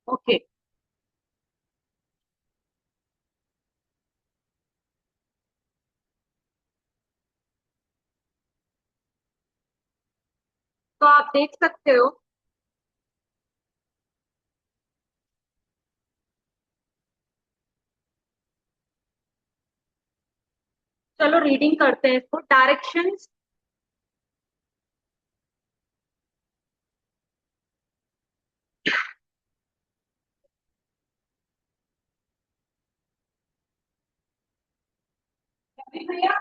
Okay, तो आप देख सकते हो। चलो रीडिंग करते हैं इसको। डायरेक्शंस, भैया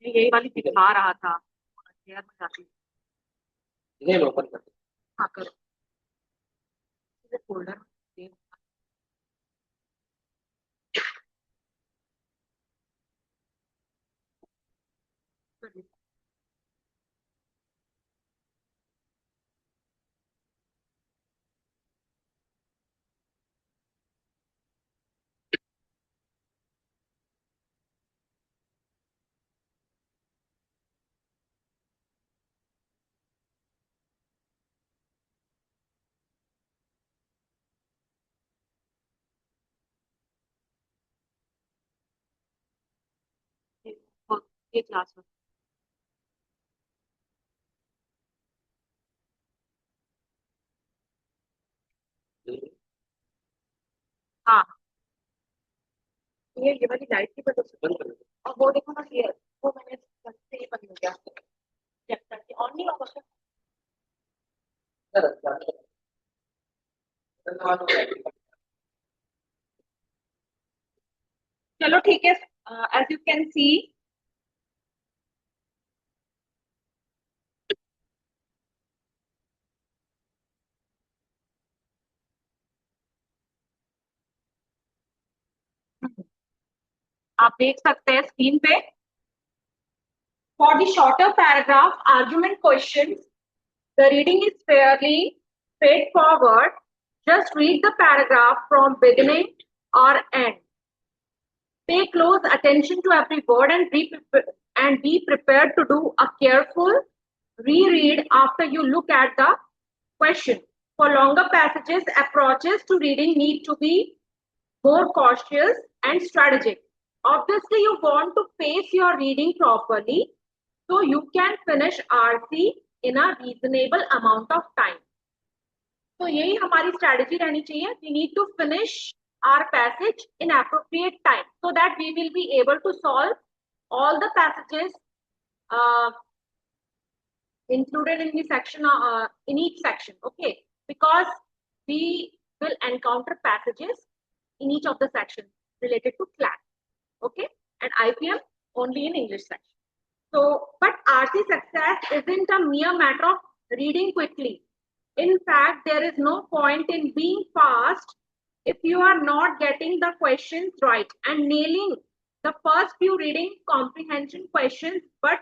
यही वाली दिखा रहा था, शेयर में जाती ओपन कर। हाँ करो, फोल्डर ये क्लास में। हाँ, ये वाली लाइट की वजह से बंद कर दो। और वो देखो ना, ये वो मैंने से ये बंद हो गया, चेक करके ऑन नहीं होगा। चलो ठीक है, एज यू कैन सी आप देख सकते हैं स्क्रीन पे। For the shorter paragraph argument question, the reading is fairly straightforward. Just read the paragraph from beginning or end. Pay close attention to every word and be prepared to do a careful reread after you look at the question. For longer passages, approaches to reading need to be more cautious and strategic. Obviously, you want to pace your reading properly so you can finish RC in a reasonable amount of time. तो यही हमारी strategy रहनी चाहिए. We need to finish our passage in appropriate time so that we will be able to solve all the passages uh, included in the section in each section. Okay, because we will encounter passages in each of the sections related to class. Okay, and IPM only in English section. So, but RC success isn't a mere matter of reading quickly. In fact, there is no point in being fast if you are not getting the questions right and nailing the first few reading comprehension questions, but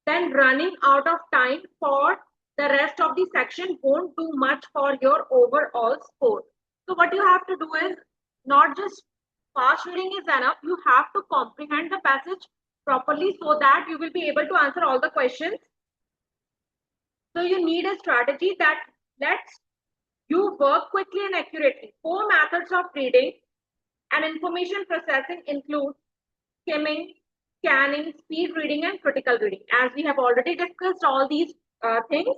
then running out of time for the rest of the section won't do much for your overall score. So what you have to do is not just fast reading is enough, you have to comprehend the passage properly so that you will be able to answer all the questions. So you need a strategy that lets you work quickly and accurately. 4 methods of reading and information processing include skimming, scanning, speed reading, and critical reading. As we have already discussed all these things,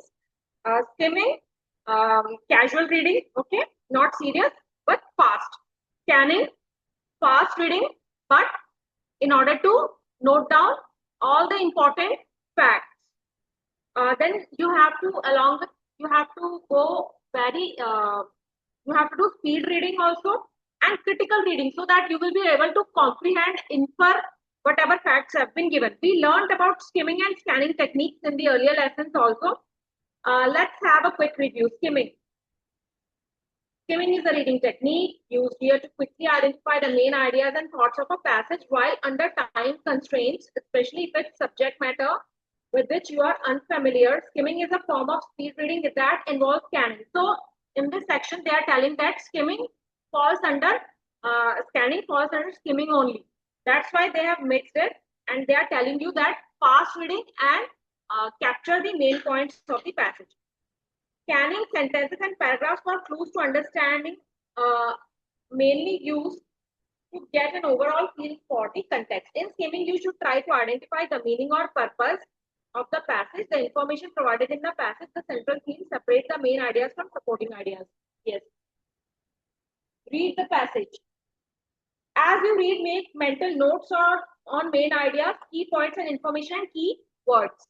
skimming, casual reading, okay, not serious, but fast. Scanning, fast reading, but in order to note down all the important facts. Then you have to, along with, you have to go very you have to do speed reading also and critical reading so that you will be able to comprehend, infer whatever facts have been given. We learned about skimming and scanning techniques in the earlier lessons also. Let's have a quick review. Skimming. Skimming is a reading technique used here to quickly identify the main ideas and thoughts of a passage while under time constraints, especially if it's subject matter with which you are unfamiliar. Skimming is a form of speed reading that involves scanning. So, in this section, they are telling that skimming falls under scanning falls under skimming only. That's why they have mixed it, and they are telling you that fast reading and capture the main points of the passage. Scanning sentences and paragraphs for clues to understanding, uh, mainly used to get an overall feel for the context. In skimming, you should try to identify the meaning or purpose of the passage, the information provided in the passage, the central theme, separate the main ideas from supporting ideas. Yes. Read the passage. As you read, make mental notes or on main ideas, key points and information and key words.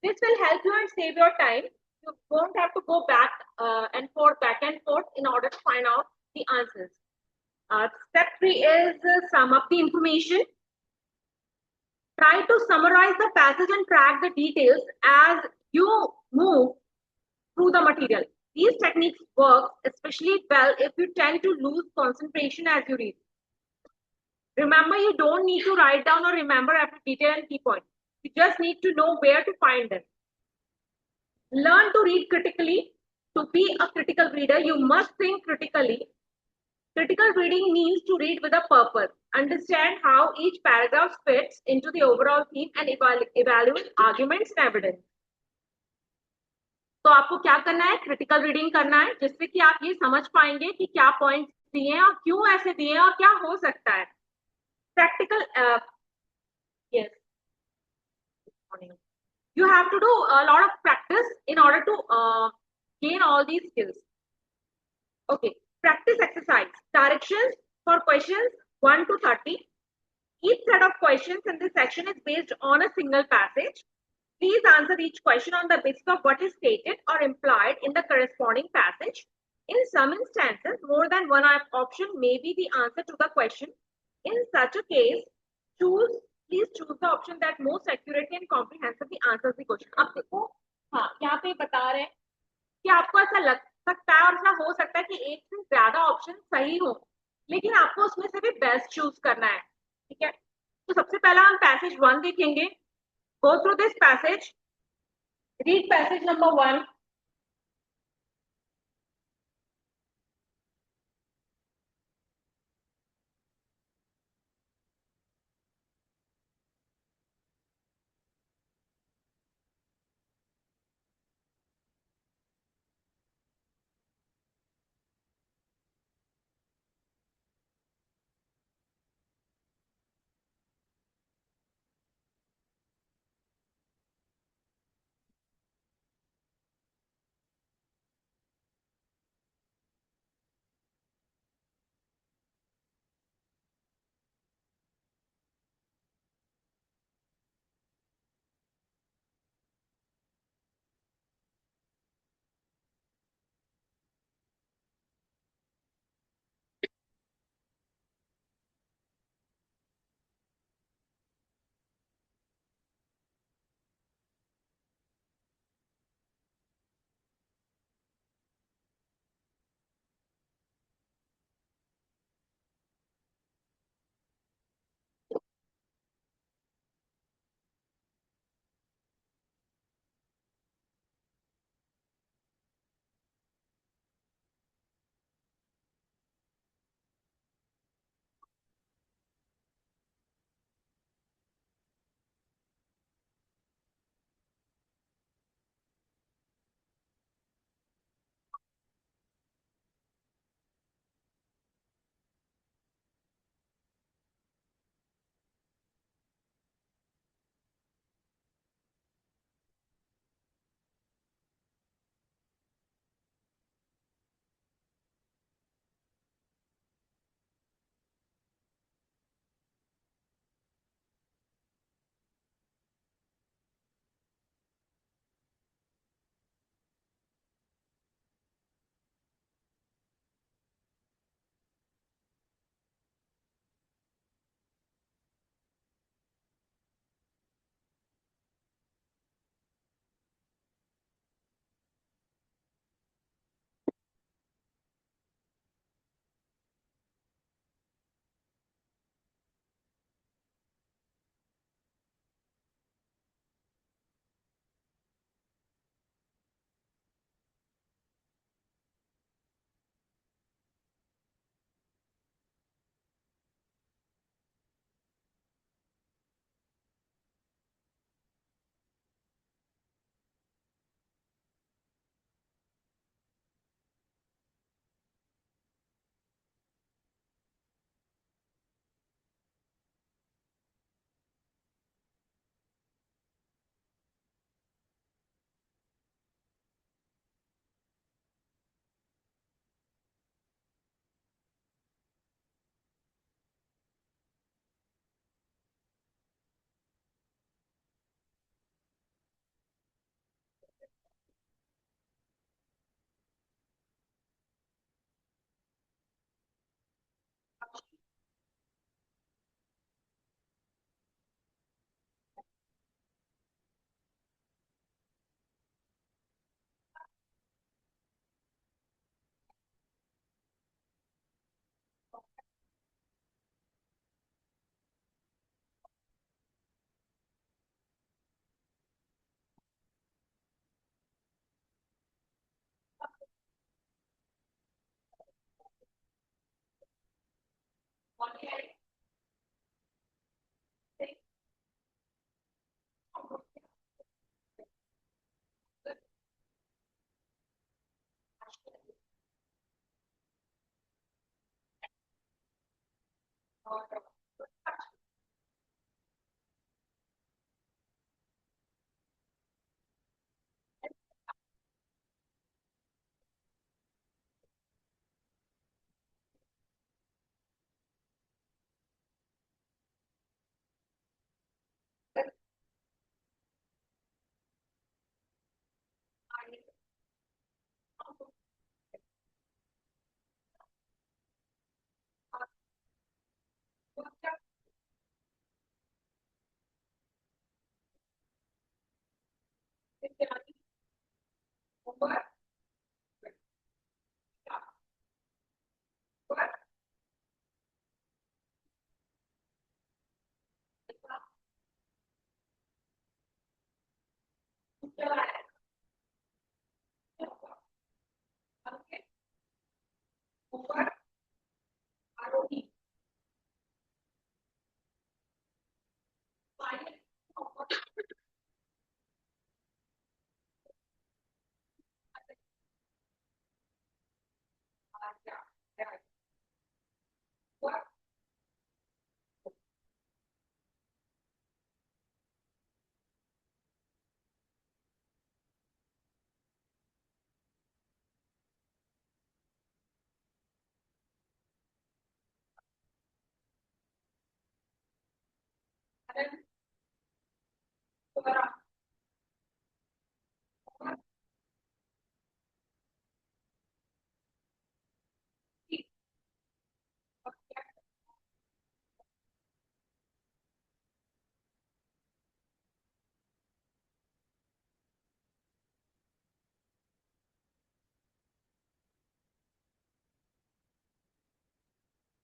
This will help you and save your time. You won't have to go back and forth in order to find out the answers. Step three is sum up the information. Try to summarize the passage and track the details as you move through the material. These techniques work especially well if you tend to lose concentration as you read. Remember, you don't need to write down or remember every detail and key point. You just need to know where to find them. Learn to read critically. To be a critical reader, you must think critically. Critical reading means to read with a purpose, understand how each paragraph fits into the overall theme and evaluate arguments and evidence. तो आपको क्या करना है, critical reading करना है जिससे कि आप ये समझ पाएंगे कि क्या पॉइंट्स दिए हैं और क्यों ऐसे दिए हैं और क्या हो सकता है. Practical yes, you have to do a lot of practice in order to gain all these skills. Okay, practice exercise. Directions for questions 1 to 30. Each set of questions in this section is based on a single passage. Please answer each question on the basis of what is stated or implied in the corresponding passage. In some instances, more than one option may be the answer to the question. In such a case, please choose the option that most accurately and comprehensively answers the question. अब देखो, हाँ, यहाँ पे बता रहे हैं कि आपको ऐसा लग सकता है और ऐसा हो सकता है कि एक से ज्यादा ऑप्शन सही हो, लेकिन आपको उसमें से भी बेस्ट चूज करना है. ठीक है, तो सबसे पहला हम पैसेज 1 देखेंगे. Go through this passage. Read passage number 1.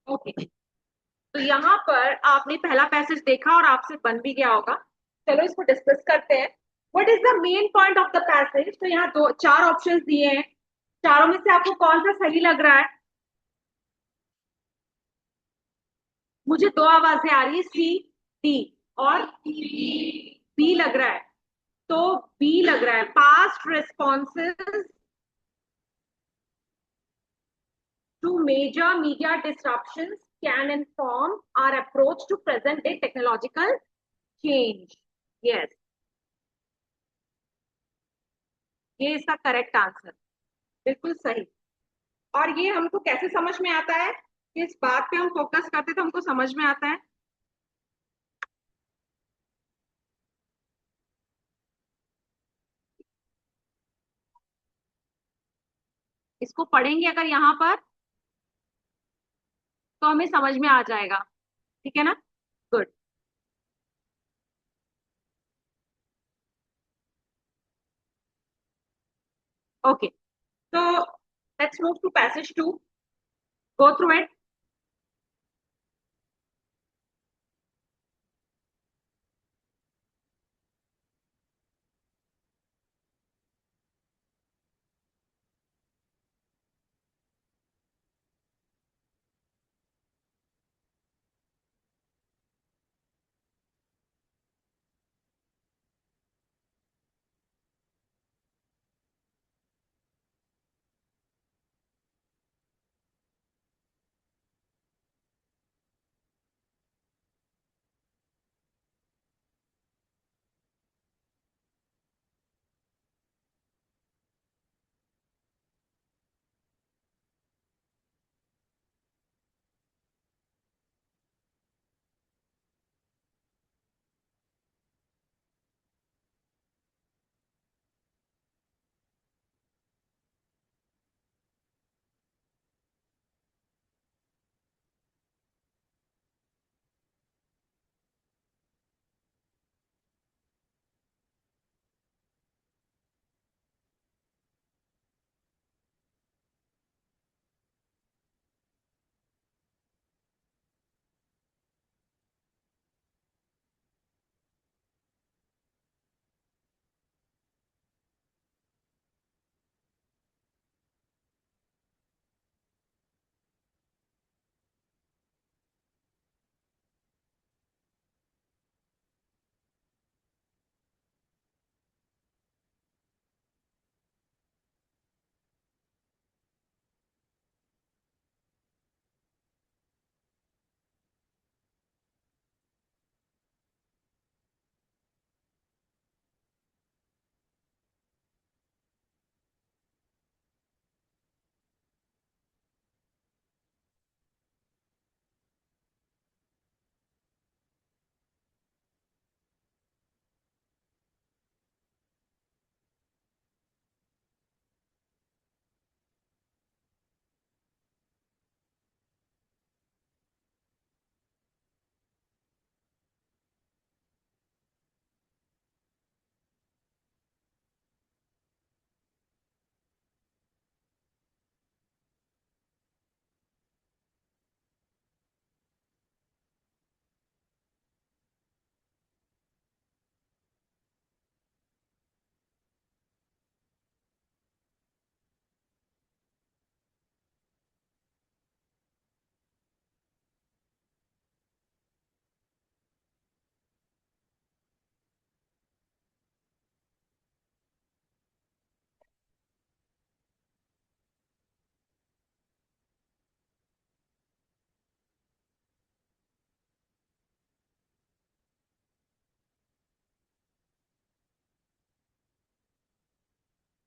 Okay, तो यहाँ पर आपने पहला पैसेज देखा और आपसे बन भी गया होगा। चलो इसको डिस्कस करते हैं। What is the main point of the passage? तो यहाँ दो चार ऑप्शंस दिए हैं, चारों में से आपको कौन सा सही लग रहा है? मुझे दो आवाजें आ रही है, सी, डी और बी लग रहा है। तो बी लग रहा है, past responses to major media disruptions can inform our approach to present day technological change. Yes, ये इसका करेक्ट आंसर, बिल्कुल सही। और ये हमको कैसे समझ में आता है? किस बात पे हम फोकस करते तो हमको समझ में आता है? इसको पढ़ेंगे अगर यहाँ पर तो हमें समझ में आ जाएगा। ठीक है ना? गुड। ओके, तो let's move to passage two, go through it.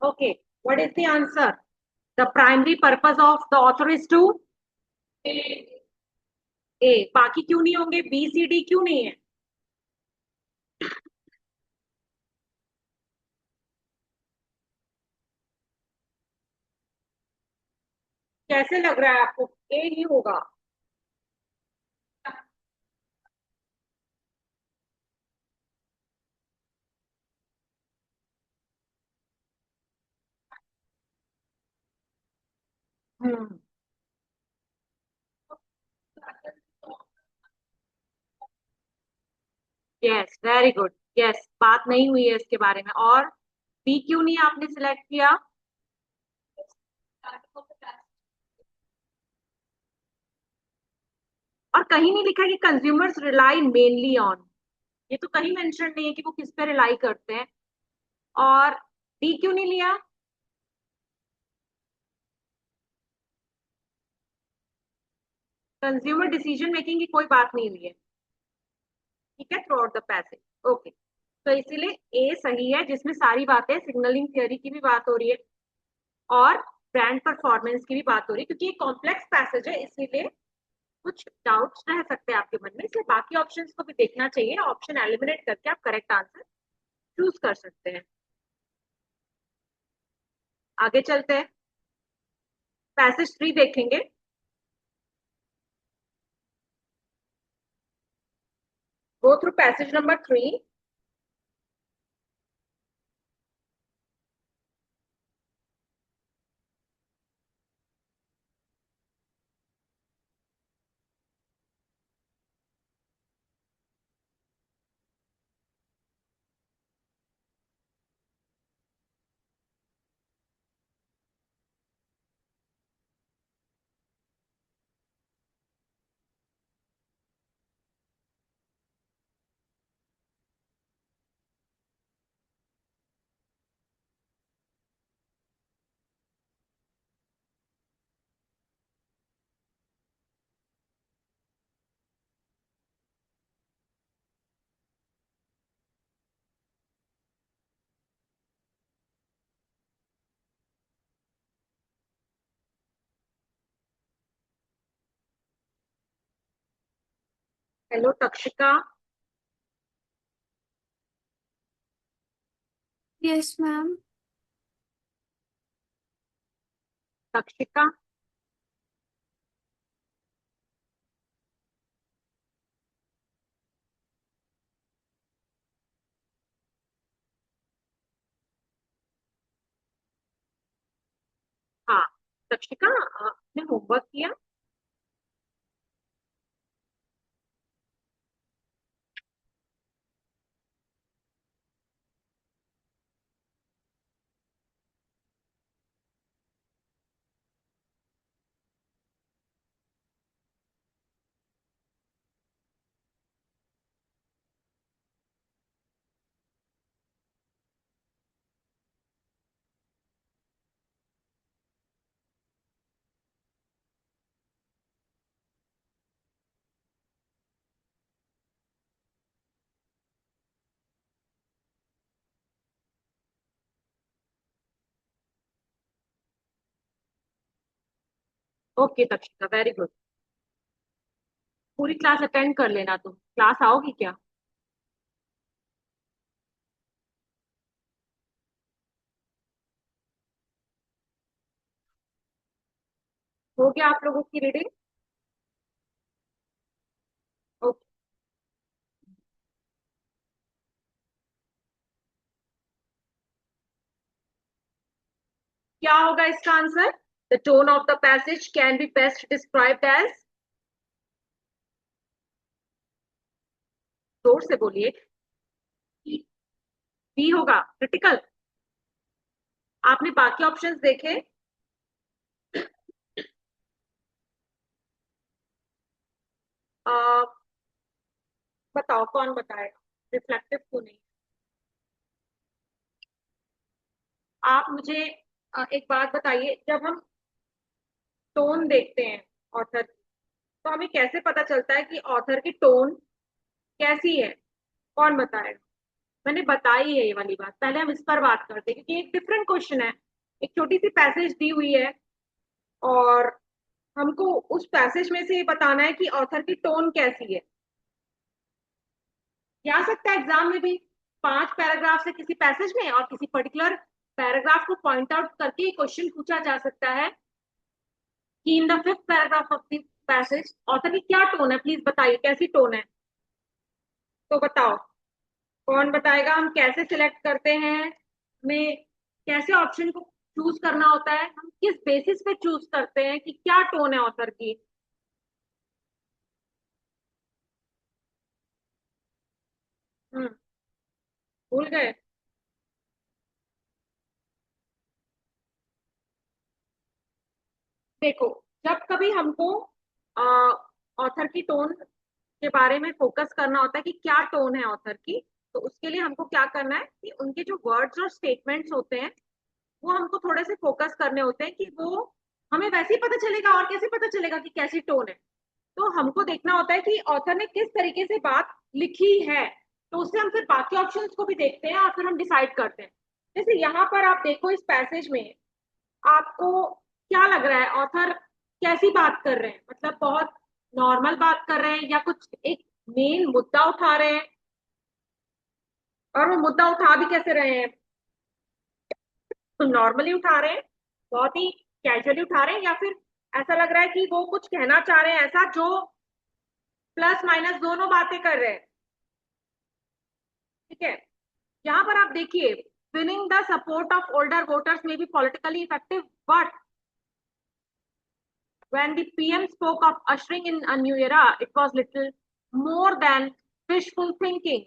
Okay, what is the answer? The primary purpose of the author is to A. बाकी क्यों नहीं होंगे? बी सी डी क्यों नहीं है? कैसे लग रहा है आपको? ए ही होगा। Hmm. Yes, very good. Yes, बात नहीं हुई है इसके बारे में। और बी क्यों नहीं आपने सिलेक्ट किया? और कहीं नहीं लिखा है कि कंज्यूमर्स रिलाई मेनली ऑन। ये तो कहीं मेंशन नहीं है कि वो किस पे रिलाई करते हैं। और डी क्यों नहीं लिया? कंज्यूमर डिसीजन मेकिंग की कोई बात नहीं हुई है, ठीक है, through out the passage. Okay, तो इसीलिए ए सही है, जिसमें सारी बातें सिग्नलिंग थियरी की भी बात हो रही है और ब्रांड परफॉर्मेंस की भी बात हो रही है, क्योंकि ये कॉम्प्लेक्स पैसेज है, इसीलिए कुछ डाउट्स रह सकते हैं आपके मन में, इसलिए बाकी ऑप्शंस को भी देखना चाहिए। ऑप्शन एलिमिनेट करके आप करेक्ट आंसर चूज कर सकते हैं। आगे चलते हैं, पैसेज 3 देखेंगे। Go through passage number 3। Hello Takshika. Yes ma'am. Takshika, हाँ तक्षिका, आपने होमवर्क किया? Okay Takshika, very good. पूरी क्लास अटेंड कर लेना, तुम क्लास आओगी क्या? हो गया आप लोगों की रीडिंग? ओके, क्या होगा इसका answer? The tone of the passage can be best described as, जोर से बोलिए। बी होगा क्रिटिकल। आपने बाकी ऑप्शंस देखे? आ, बताओ कौन बताएगा, रिफ्लेक्टिव क्यों नहीं? आप मुझे एक बात बताइए, जब हम टोन देखते हैं ऑथर की, तो हमें कैसे पता चलता है कि ऑथर की टोन कैसी है? कौन बताएगा? मैंने बताई है ये वाली बात, पहले हम इस पर बात करते हैं क्योंकि एक डिफरेंट क्वेश्चन है। एक छोटी सी पैसेज दी हुई है और हमको उस पैसेज में से ये बताना है कि ऑथर की टोन कैसी है। ये आ सकता है एग्जाम में भी, 5 पैराग्राफ से किसी पैसेज में और किसी पर्टिकुलर पैराग्राफ को पॉइंट आउट करके क्वेश्चन पूछा जा सकता है कि in the 5th paragraph of this passage author की क्या टोन है, प्लीज बताइए कैसी टोन है। तो बताओ कौन बताएगा, हम कैसे सिलेक्ट करते हैं, हमें कैसे ऑप्शन को चूज करना होता है, हम किस बेसिस पे चूज करते हैं कि क्या टोन है ऑथर की। हम्म। भूल गए। देखो, जब कभी हमको ऑथर की टोन के बारे में फोकस करना होता है कि क्या टोन है ऑथर की, तो उसके लिए हमको क्या करना है कि उनके जो वर्ड्स और स्टेटमेंट्स होते हैं वो हमको थोड़े से फोकस करने होते हैं कि वो हमें वैसे ही पता चलेगा, और कैसे पता चलेगा कि कैसी टोन है। तो हमको देखना होता है कि ऑथर ने किस तरीके से बात लिखी है, तो उससे हम फिर बाकी ऑप्शंस को भी देखते हैं और फिर हम डिसाइड करते हैं। जैसे यहाँ पर आप देखो इस पैसेज में, आपको क्या लग रहा है ऑथर कैसी बात कर रहे हैं, मतलब बहुत नॉर्मल बात कर रहे हैं या कुछ एक मेन मुद्दा उठा रहे हैं, और वो मुद्दा उठा भी कैसे रहे हैं, तो नॉर्मली उठा रहे हैं, बहुत ही कैजुअली उठा रहे हैं, या फिर ऐसा लग रहा है कि वो कुछ कहना चाह रहे हैं ऐसा जो प्लस माइनस दोनों बातें कर रहे हैं। ठीक है, यहाँ पर आप देखिए, winning the support of older voters में be politically effective, but when the PM spoke of ushering in a new era, it was little more than wishful thinking.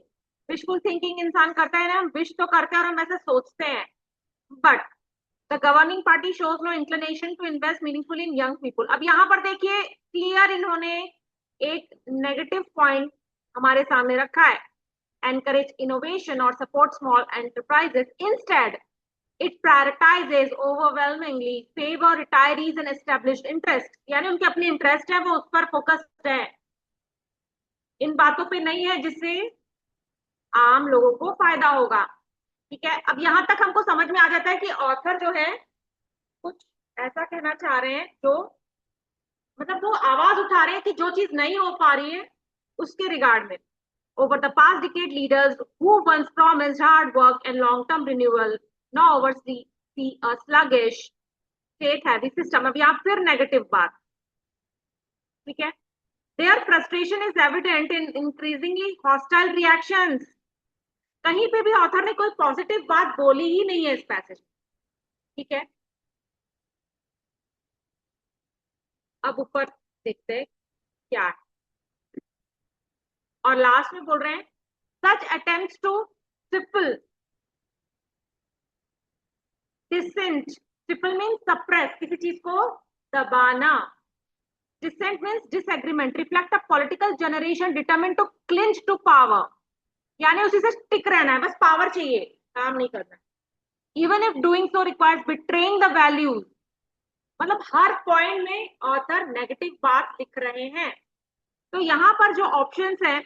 Wishful thinking इंसान करता है ना, हम विश तो करते हैं और हम ऐसे सोचते हैं, but the governing party shows no inclination to invest meaningfully in young people. अब यहाँ पर देखिए क्लियर इन्होंने एक नेगेटिव पॉइंट हमारे सामने रखा है, encourage innovation or support small enterprises. Instead, it prioritizes overwhelmingly favor retirees and established interest, यानी उनके अपने इंटरेस्ट है वो उस पर फोकस्ड है, इन बातों पे नहीं है जिससे आम लोगों को फायदा होगा। ठीक है, अब यहां तक हमको समझ में आ जाता है कि ऑथर जो है कुछ ऐसा कहना चाह रहे हैं जो, मतलब वो आवाज उठा रहे हैं कि जो चीज नहीं हो पा रही है उसके रिगार्ड में। Over the past decade, leaders who once promised hard work and long-term renewal now oversee a sluggish, state-heavy system. अब यहाँ फिर नेगेटिव बात। ठीक है, their frustration is evident in increasingly hostile reactions. कहीं पे भी ऑथर ने कोई पॉजिटिव बात बोली ही नहीं है इस पैसेज में। ठीक है, अब ऊपर देखते हैं क्या है, और लास्ट में बोल रहे हैं सच attempts to stifle dissent, stifle mean suppress, किसी चीज को दबाना, dissent means disagreement, reflect a political generation determined to clinch to power, यानी उसी से टिक रहना है, बस पावर चाहिए, काम नहीं करना। Even if doing so requires betraying the values, मतलब हर पॉइंट में ऑथर नेगेटिव बात लिख रहे हैं। तो यहाँ पर जो ऑप्शंस हैं,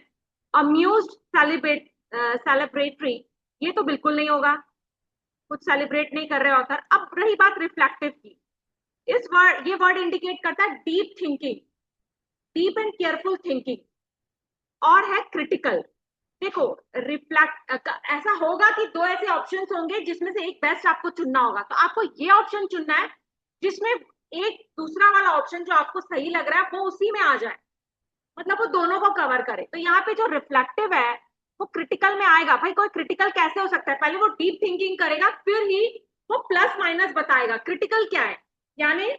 अम्यूज्ड, सेलिब्रेटरी, ये तो बिल्कुल नहीं होगा, कुछ सेलिब्रेट नहीं कर रहे ऑथर। अब रही बात रिफ्लेक्टिव की, इस वर्ड, ये वर्ड इंडिकेट करता है deep thinking, deep and careful thinking, और है क्रिटिकल। देखो, रिफ्लेक्ट ऐसा होगा कि दो ऐसे ऑप्शंस होंगे जिसमें से एक बेस्ट आपको चुनना होगा, तो आपको ये ऑप्शन चुनना है जिसमें एक दूसरा वाला ऑप्शन जो आपको सही लग रहा है वो उसी में आ जाए, मतलब वो दोनों को कवर करे। तो यहाँ पे जो रिफ्लेक्टिव है वो क्रिटिकल में आएगा। भाई कोई क्रिटिकल कैसे हो सकता है, पहले वो डीप थिंकिंग करेगा फिर ही वो प्लस माइनस बताएगा। क्रिटिकल क्या है, यानी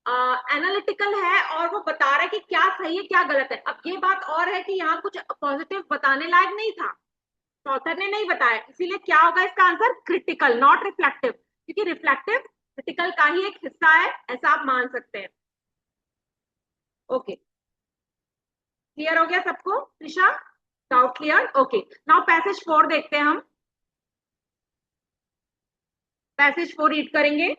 एनालिटिकल है और वो बता रहा है कि क्या सही है क्या गलत है। अब ये बात और है कि यहाँ कुछ पॉजिटिव बताने लायक नहीं था, तो ऑथर ने नहीं बताया, इसीलिए क्या होगा इसका आंसर, क्रिटिकल, नॉट रिफ्लेक्टिव, क्योंकि रिफ्लेक्टिव क्रिटिकल का ही एक हिस्सा है, ऐसा आप मान सकते हैं। ओके, क्लियर हो गया सबको Trisha, doubt clear? Okay, now passage 4 देखते हैं हम, पैसेज 4 रीड करेंगे।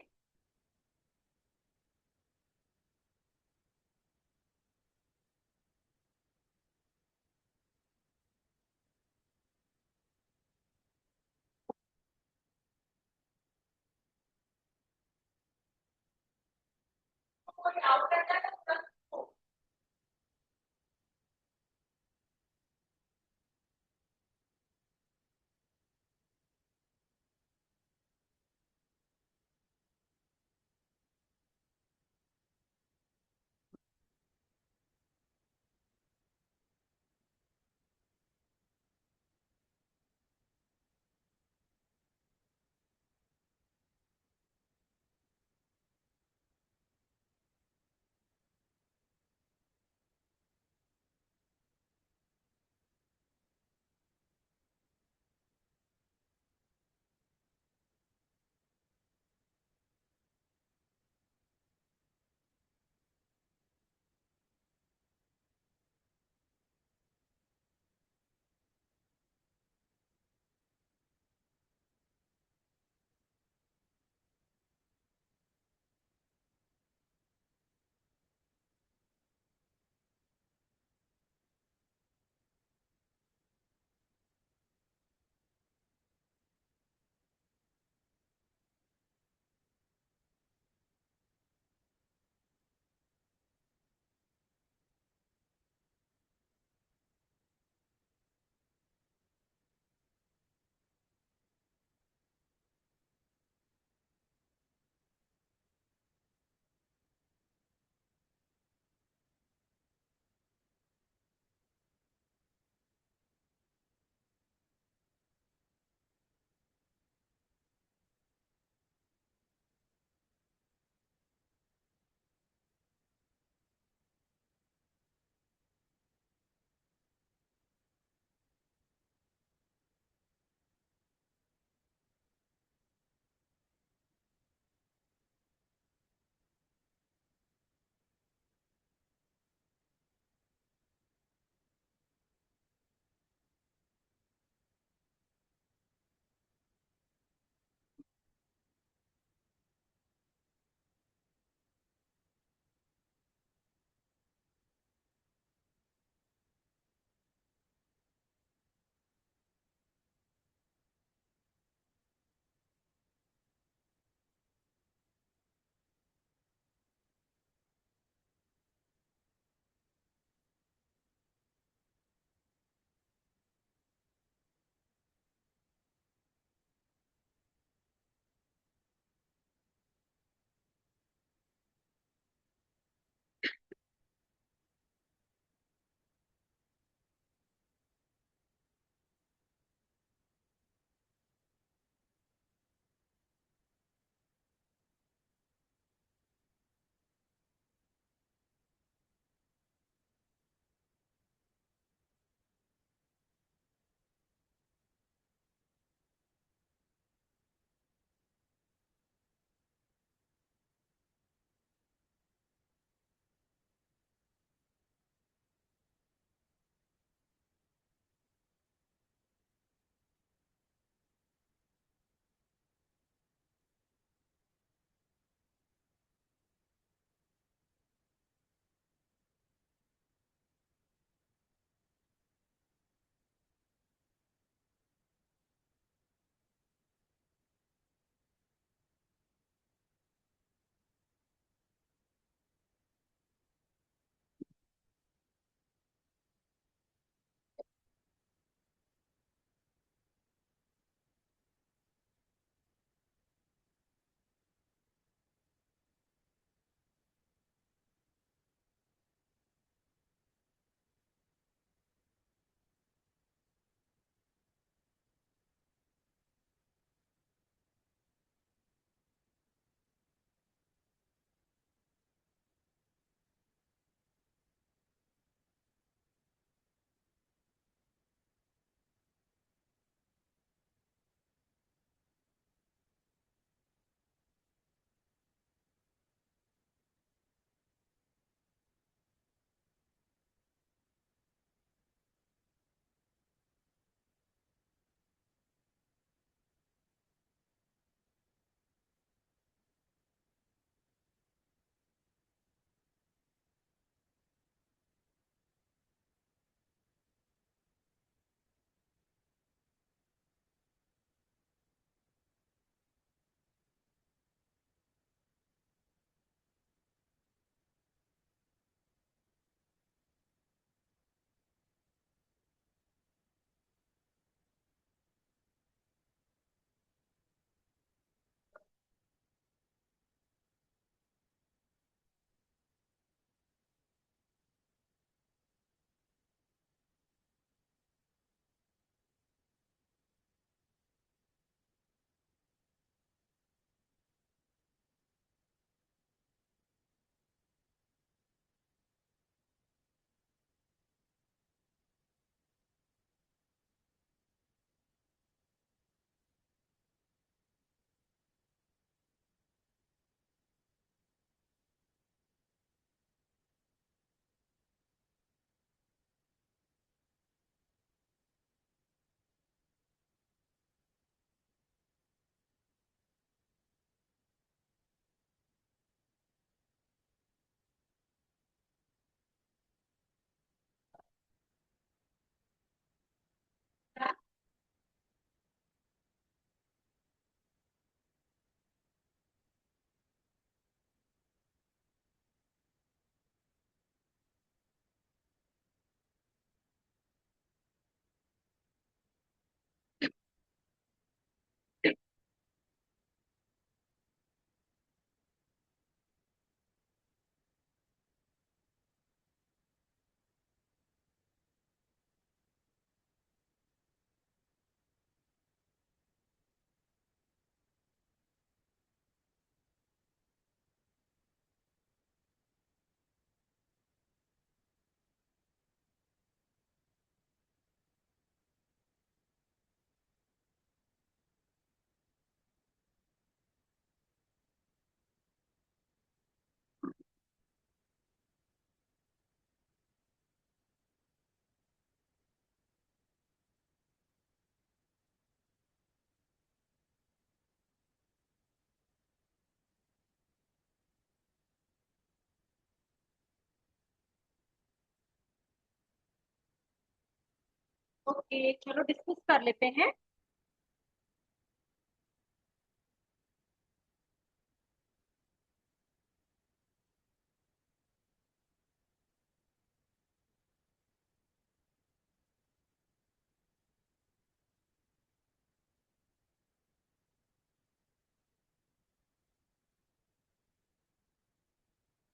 ओके, चलो डिस्कस कर लेते हैं।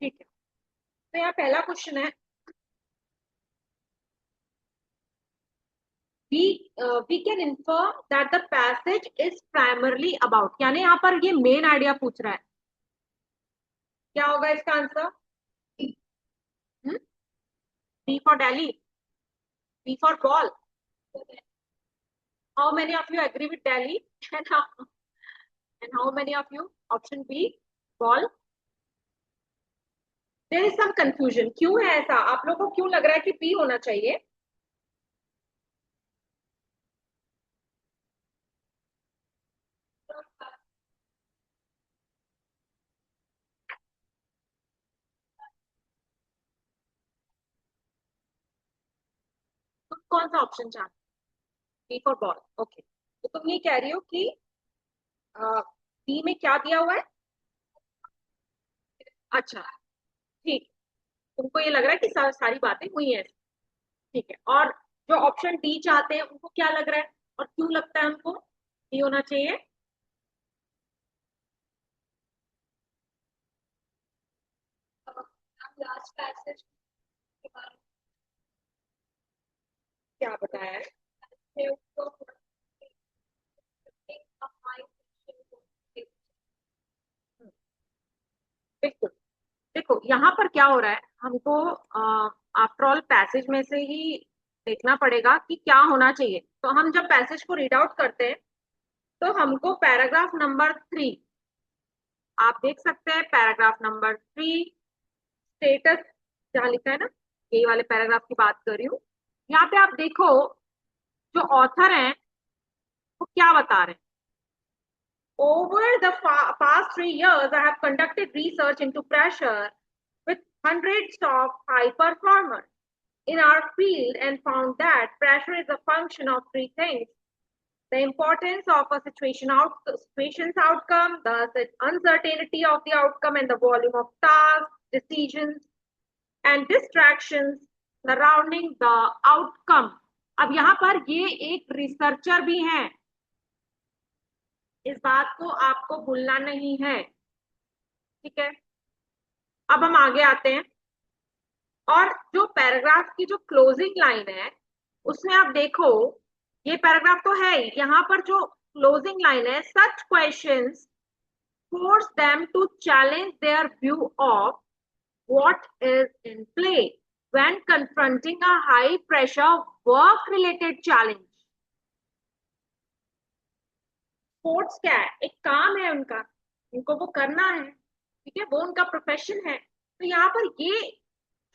ठीक है, तो यहाँ पहला क्वेश्चन है, we can infer that the passage is primarily about, यानी यहाँ पर ये मेन आइडिया पूछ रहा है। क्या होगा इसका answer? D for Delhi, B for ball. How many of you agree with Delhi? And how many of you option B ball? There is some confusion. क्यों है ऐसा? आप लोगों को क्यों लग रहा है कि B होना चाहिए? तो कौन सा ऑप्शन चाहते? B for ball. ओके, तो तुम ये कह रही हो कि B में क्या दिया हुआ है? अच्छा, ठीक, तुमको ये लग रहा है कि सारी बातें हुई हैं। ठीक है, और जो ऑप्शन डी चाहते हैं उनको क्या लग रहा है और क्यों लगता है उनको डी होना चाहिए? लास्ट पैसेज के बारे में क्या बताया है? बिल्कुल, देखो यहाँ पर क्या हो रहा है, हमको आफ्टर ऑल पैसेज में से ही देखना पड़ेगा कि क्या होना चाहिए। तो हम जब पैसेज को रीड आउट करते हैं तो हमको पैराग्राफ नंबर 3, आप देख सकते हैं पैराग्राफ नंबर 3 स्टेटस जहां लिखा है ना, यही वाले पैराग्राफ की बात कर रही हूँ। यहाँ पे आप देखो, जो ऑथर हैं वो क्या बता रहे हैं। Over the past 3 years, I have conducted research into pressure with hundreds of high performers in our field and found that pressure is a function of three things: the importance of a situation's outcome, the uncertainty of the outcome, and the volume of tasks, decisions, and distractions surrounding the outcome. अब यहाँ पर ये एक researcher भी हैं, इस बात को आपको भूलना नहीं है। ठीक है, अब हम आगे आते हैं, और जो पैराग्राफ की जो क्लोजिंग लाइन है उसमें आप देखो, ये पैराग्राफ तो है ही, यहाँ पर जो क्लोजिंग लाइन है, सच questions force them to challenge their view of what is in play when confronting a high pressure work related challenge. Sports क्या है? एक काम है उनका, उनको वो करना है, ठीक है, वो उनका प्रोफेशन है। तो यहाँ पर ये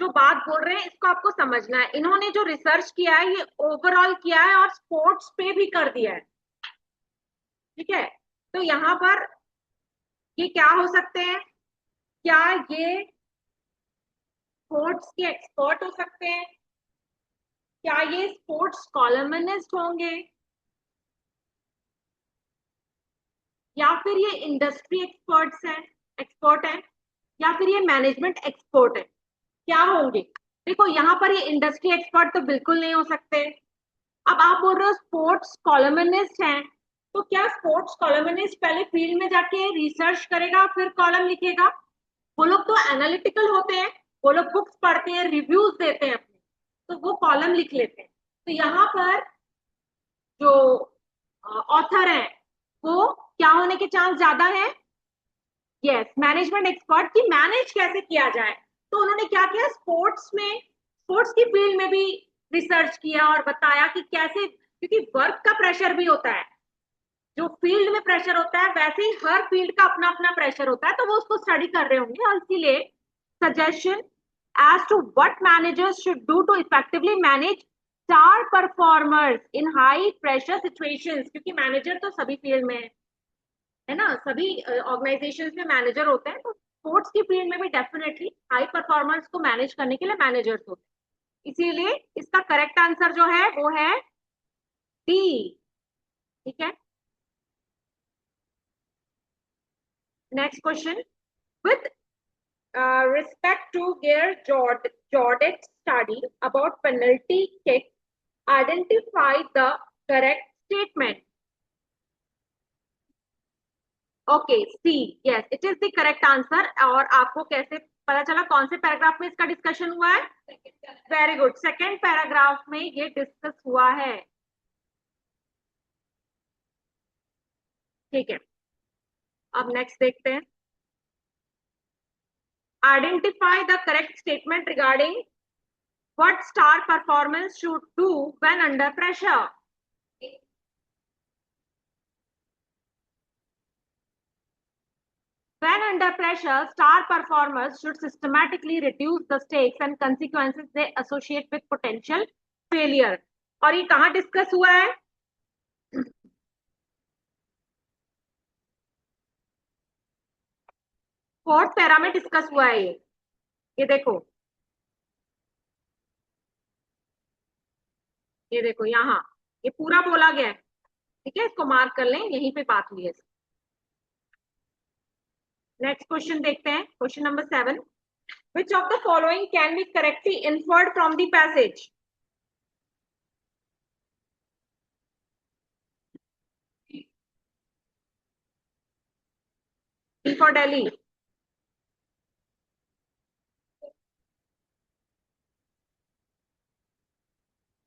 जो बात बोल रहे हैं इसको आपको समझना है। इन्होंने जो रिसर्च किया है ये ओवरऑल किया है और स्पोर्ट्स पे भी कर दिया है। ठीक है, तो यहाँ पर ये क्या हो सकते हैं? क्या ये स्पोर्ट्स के एक्सपर्ट हो सकते हैं? क्या ये स्पोर्ट्स कॉलमनिस्ट होंगे? या फिर ये इंडस्ट्री एक्सपर्ट हैं, या फिर ये मैनेजमेंट एक्सपर्ट है? क्या होंगे? देखो यहाँ पर ये इंडस्ट्री एक्सपर्ट तो बिल्कुल नहीं हो सकते। अब आप बोल रहे हो स्पोर्ट्स कॉलमनिस्ट हैं, तो क्या स्पोर्ट्स कॉलमनिस्ट पहले फील्ड में जाके रिसर्च करेगा फिर कॉलम लिखेगा? वो लोग तो एनालिटिकल होते हैं, वो लोग बुक्स पढ़ते हैं, रिव्यूज देते हैं अपने, तो वो कॉलम लिख लेते हैं। तो यहाँ पर जो ऑथर है वो क्या होने के चांस ज्यादा है? यस, मैनेजमेंट एक्सपर्ट, की मैनेज कैसे किया जाए। तो उन्होंने क्या किया, स्पोर्ट्स में, स्पोर्ट्स की फील्ड में भी रिसर्च किया और बताया कि कैसे, क्योंकि वर्क का प्रेशर भी होता है, जो फील्ड में प्रेशर होता है वैसे ही हर फील्ड का अपना अपना प्रेशर होता है, तो वो उसको स्टडी कर रहे होंगे। और इसीलिए suggestion as to what managers should do to effectively manage star performers in high pressure situations, क्योंकि मैनेजर तो सभी फील्ड में है ना, सभी ऑर्गेनाइजेशंस में मैनेजर होते हैं, तो स्पोर्ट्स की फील्ड में भी डेफिनेटली हाई परफॉर्मर्स को मैनेज करने के लिए मैनेजर्स होते हैं। इसीलिए इसका करेक्ट आंसर जो है वो है डी। ठीक है, next question. With respect to Geir Jordan's study about penalty kick, identify the correct statement. Okay, C, yes, it is the correct answer. और आपको कैसे पता चला, कौन से पैराग्राफ में इसका डिस्कशन हुआ है? वेरी गुड, सेकेंड पैराग्राफ में ये डिस्कस हुआ है। ठीक है, अब नेक्स्ट देखते हैं। Identify the correct statement regarding what star performance should do when under pressure. When under pressure, star performers should systematically reduce the stakes and consequences they associate with potential failure. और ये कहाँ discuss हुआ है? Fourth para में discuss हुआ है ये देखो, ये देखो यहाँ, ये पूरा बोला गया है। ठीक है, इसको मार्क कर लें, यहीं पे बात हुई है। नेक्स्ट क्वेश्चन देखते हैं, question number 7। Which of the following can be correctly inferred from the passage? D for Delhi।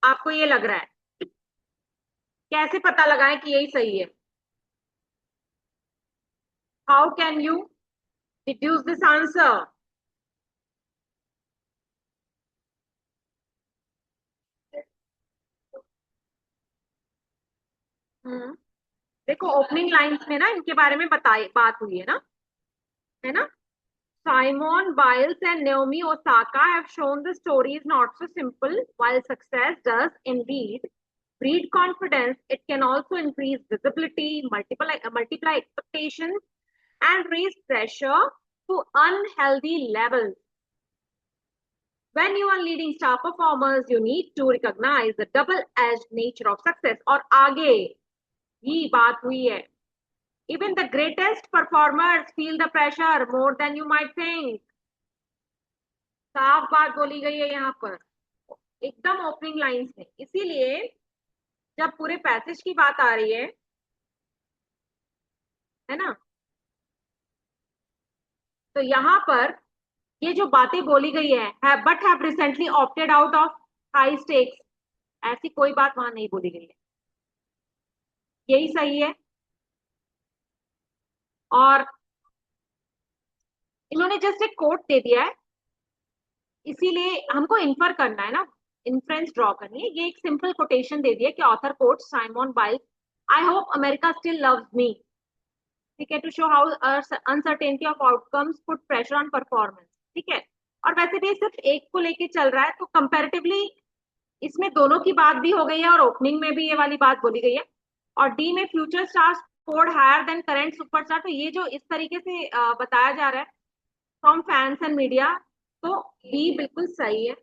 आपको ये लग रहा है, कैसे पता लगाएं कि यही सही है? How can you deduce this answer? देखो, ओपनिंग लाइंस में ना इनके बारे में बताई बात हुई है ना? Simon Biles and Naomi Osaka have shown the story is not so simple. While success does indeed breed confidence, it can also increase visibility, multiply expectations, and raise pressure to unhealthy levels. When you are leading star performers, you need to recognize the double-edged nature of success. और आगे ये बात हुई है, even the greatest performers feel the pressure more than you might think. साफ बात बोली गई है यहाँ पर, एकदम ओपनिंग लाइंस में। इसीलिए जब पूरे पैसेज की बात आ रही है ना, तो यहाँ पर ये जो बातें बोली गई है but have recently opted out of high stakes, ऐसी कोई बात वहां नहीं बोली गई है। यही सही है। और इन्होंने जस्ट एक कोट दे दिया है, इसीलिए हमको इन्फर करना है ना, इन्फ्रेंस ड्रॉ करनी है। ये एक सिंपल कोटेशन दे दिया कि author quote Simon Biles, I hope America still loves me. ठीक है, to show how uncertainty of outcomes put pressure on performance. ठीक है, और वैसे भी सिर्फ एक को लेके चल रहा है, तो कंपैरेटिवली इसमें दोनों की बात भी हो गई है और ओपनिंग में भी ये वाली बात बोली गई है। और डी में future stars scored higher than current superstar, तो ये जो इस तरीके से बताया जा रहा है फ्रॉम फैंस एंड मीडिया, तो बी बिल्कुल सही है।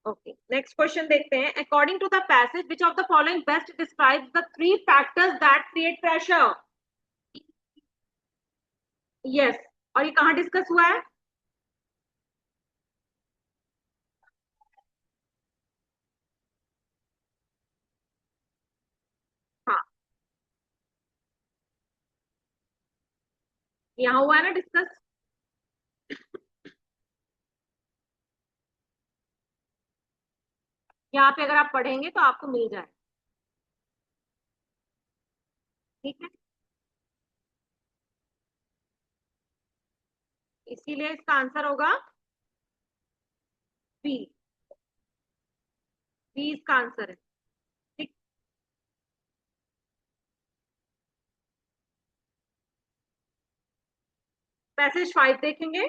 ओके, नेक्स्ट क्वेश्चन देखते हैं। According to the passage which of the following best describes the three factors that create pressure? Yes, और ये कहाँ डिस्कस हुआ है? हाँ, यहाँ हुआ है ना डिस्कस। यहाँ पे अगर आप पढ़ेंगे तो आपको मिल जाए। ठीक है, इसीलिए इसका आंसर होगा बी। बी इसका आंसर है। ठीक, पैसेज 5 देखेंगे।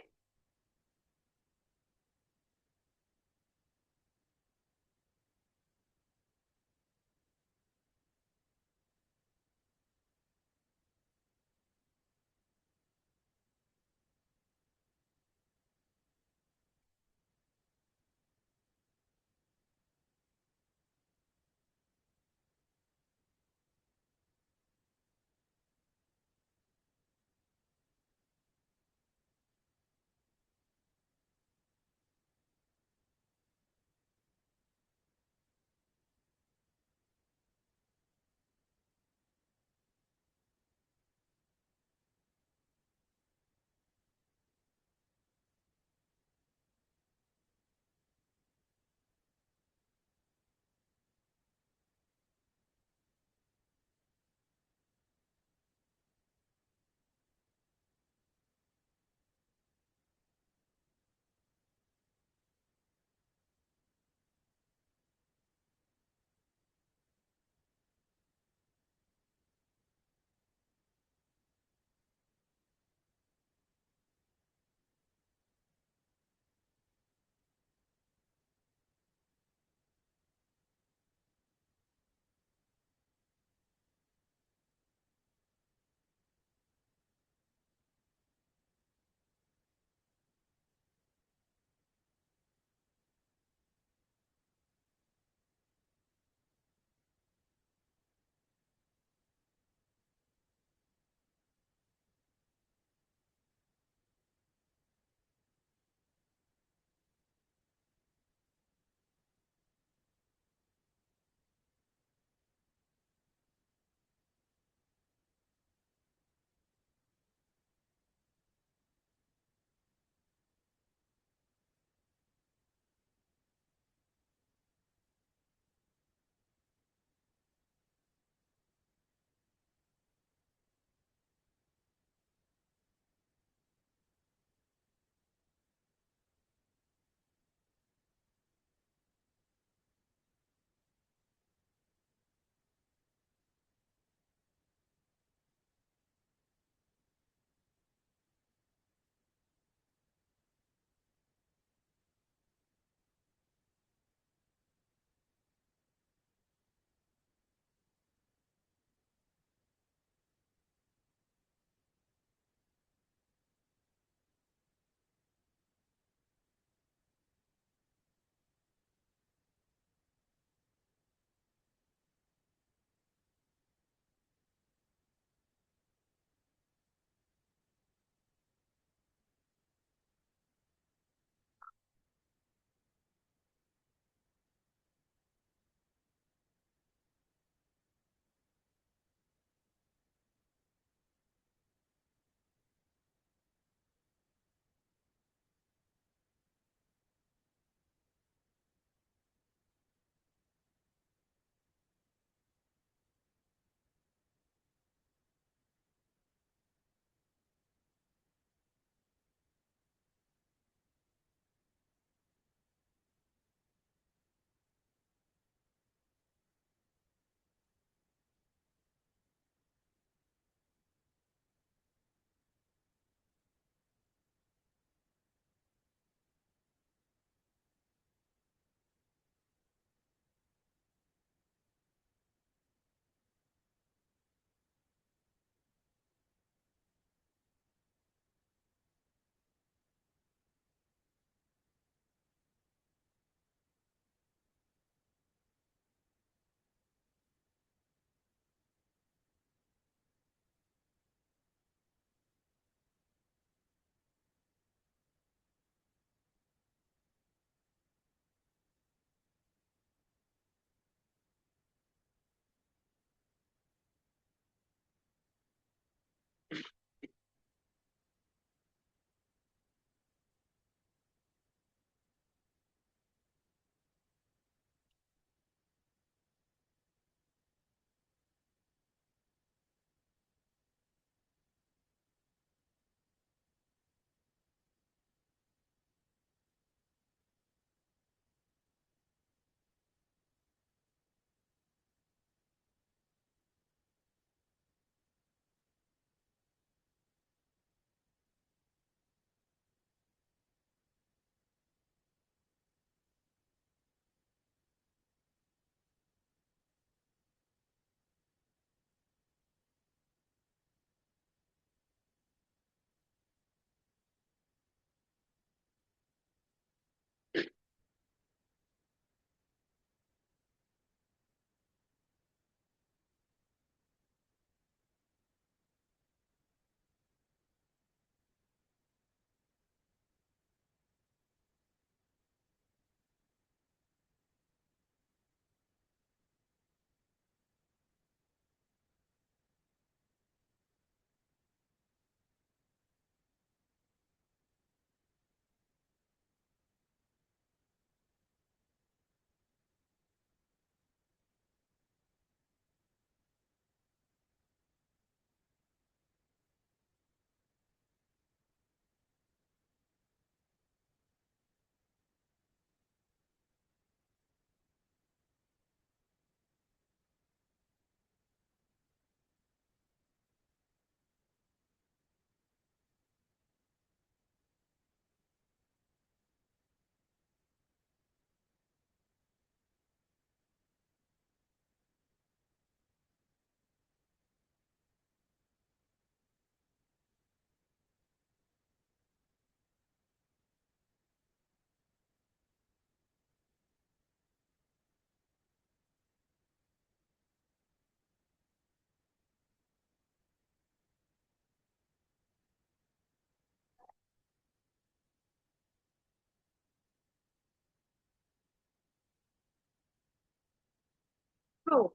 So,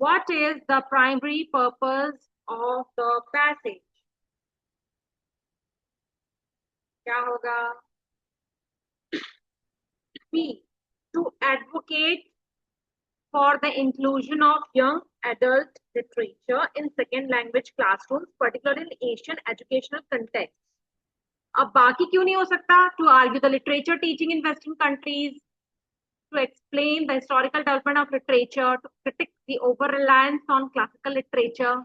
what is the primary purpose of the passage? क्या होगा? B. To advocate for the inclusion of young adult literature in second language classrooms, particularly in Asian educational context. अब बाकी क्यों नहीं हो सकता? To argue the literature teaching in Western countries, to explain the historical development of literature, to critique the over-reliance on classical literature.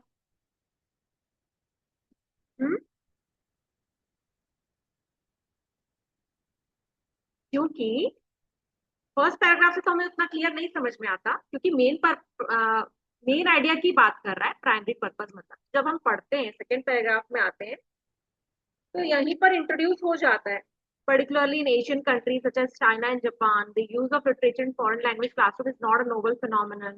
क्योंकि first paragraph से तो हमें उतना क्लियर नहीं समझ में आता, क्योंकि मेन आइडिया की बात कर रहा है, प्राइमरी पर्पस मतलब। जब हम पढ़ते हैं सेकेंड पैराग्राफ में आते हैं तो यहीं पर इंट्रोड्यूस हो जाता है, particularly in Asian countries such as China and Japan, the use of literature in foreign language classroom is not a novel phenomenon.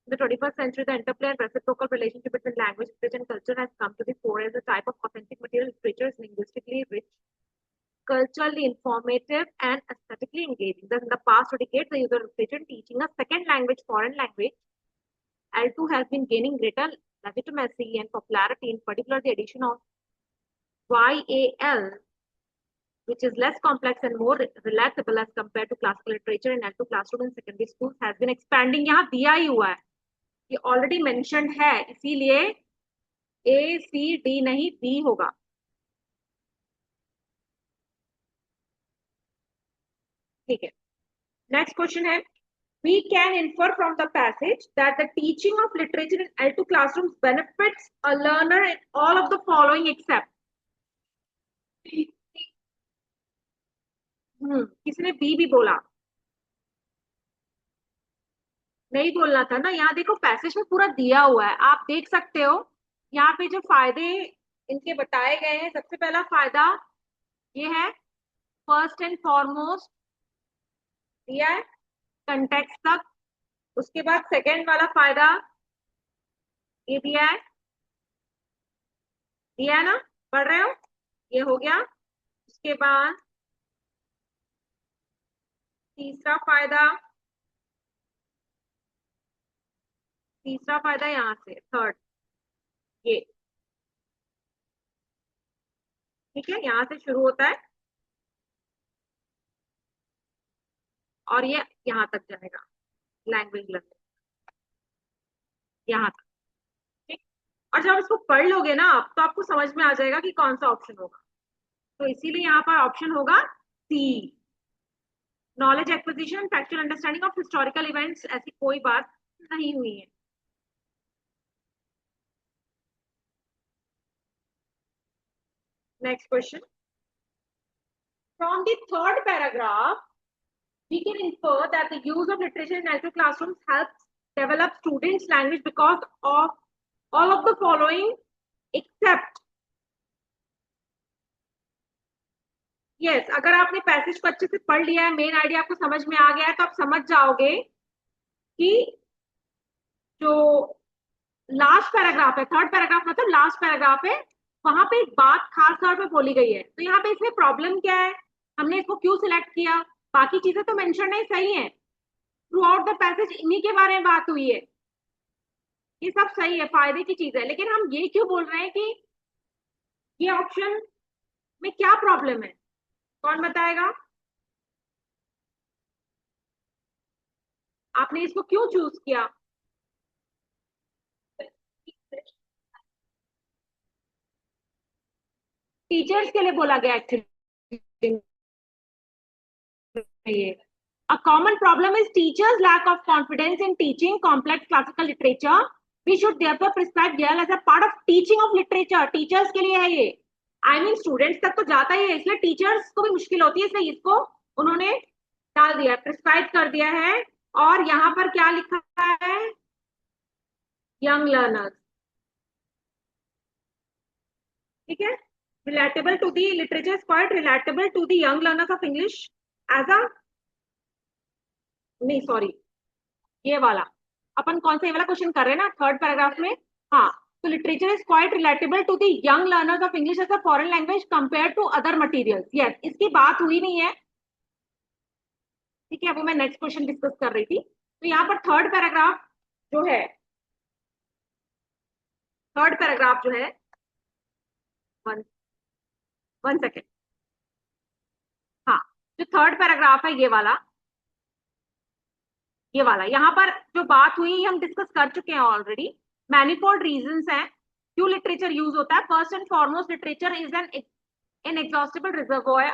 In the 21st century, the interplay and reciprocal relationship between language, literature, and culture has come to the fore as a type of authentic material. Literature is linguistically rich, culturally informative, and aesthetically engaging. Thus, in the past 2 decades, the use of literature in teaching a second language, foreign language, L2 has been gaining greater legitimacy and popularity, in particular the addition of YAL, which is less complex and more relatable as compared to classical literature in L2 classroom in secondary schools, has been expanding. यहाँ दिया ही हुआ है, ये already mentioned है, इसीलिए A, C, D नहीं, B होगा. ठीक है, नेक्स्ट क्वेश्चन है, we can infer from the passage that the teaching of literature in L2 classrooms benefits a learner in all of the following except. किसने B भी बोला? नहीं बोलना था ना, यहाँ देखो पैसेज में पूरा दिया हुआ है, आप देख सकते हो यहाँ पे जो फायदे इनके बताए गए हैं. सबसे पहला फायदा ये है, फर्स्ट एंड फॉरमोस्ट दिया है कंटेक्स्ट तक. उसके बाद सेकेंड वाला फायदा ये दिया है ना, पढ़ रहे हो, ये हो गया. उसके बाद तीसरा फायदा यहाँ से थर्ड, ये ठीक है, यहाँ से शुरू होता है और ये यहाँ तक जाएगा, लैंग्वेज लर्निंग यहाँ तक. ठीक, और जब इसको पढ़ लोगे ना आप, तो आपको समझ में आ जाएगा कि कौन सा ऑप्शन होगा. तो इसीलिए यहाँ पर ऑप्शन होगा C, knowledge acquisition, factual understanding of historical events. ऐसी कोई बात नहीं हुई है. Next question, from the third paragraph we can infer that the use of literature in L2 classrooms helps develop students' language because of all of the following except. yes, अगर आपने passage को अच्छे से पढ़ लिया है, मेन आइडिया आपको समझ में आ गया है, तो आप समझ जाओगे कि जो लास्ट पैराग्राफ है, थर्ड पैराग्राफ मतलब लास्ट पैराग्राफ है, वहां पे एक बात खास तौर पे बोली गई है. तो यहाँ पे इसमें प्रॉब्लम क्या है, हमने इसको क्यों सिलेक्ट किया? बाकी चीजें तो मेंशन नहीं, सही है, थ्रू आउट द पैसेज इन्हीं के बारे में बात हुई है, ये सब सही है, फायदे की चीज है. लेकिन हम ये क्यों बोल रहे हैं कि ये ऑप्शन में क्या प्रॉब्लम है? कौन बताएगा? आपने इसको क्यों चूज किया? टीचर्स के लिए बोला गया actually. A common problem is teachers' lack of confidence in teaching complex classical literature. We should therefore prescribe GL as a part of teaching of literature. Teachers के लिए है ये, I mean students तक तो जाता ही है, इसलिए टीचर्स को भी मुश्किल होती है, इसलिए इसको उन्होंने डाल दिया, प्रिस्क्राइब कर दिया है. और यहाँ पर क्या लिखा है? Young learners. ठीक है, relatable to the literature is quite relatable to the young learners of English as a, नहीं सॉरी, ये वाला अपन कौन सा ये वाला क्वेश्चन कर रहे हैं ना थर्ड पैराग्राफ में. हाँ, तो literature is quite relatable to the young learners of English as a foreign language compare to other materials. Yes, इसकी बात हुई नहीं है. ठीक है, अभी मैं नेक्स्ट क्वेश्चन डिस्कस कर रही थी. तो यहाँ पर थर्ड पैराग्राफ जो है, थर्ड पैराग्राफ जो है, वन वन सेकेंड, हाँ, जो थर्ड पैराग्राफ है ये वाला यहाँ पर जो बात हुई हम डिस्कस कर चुके हैं ऑलरेडी। मैनिफोल्ड रीजंस हैं क्यों लिटरेचर यूज होता है। First and foremost literature is an inexhaustible reservoir,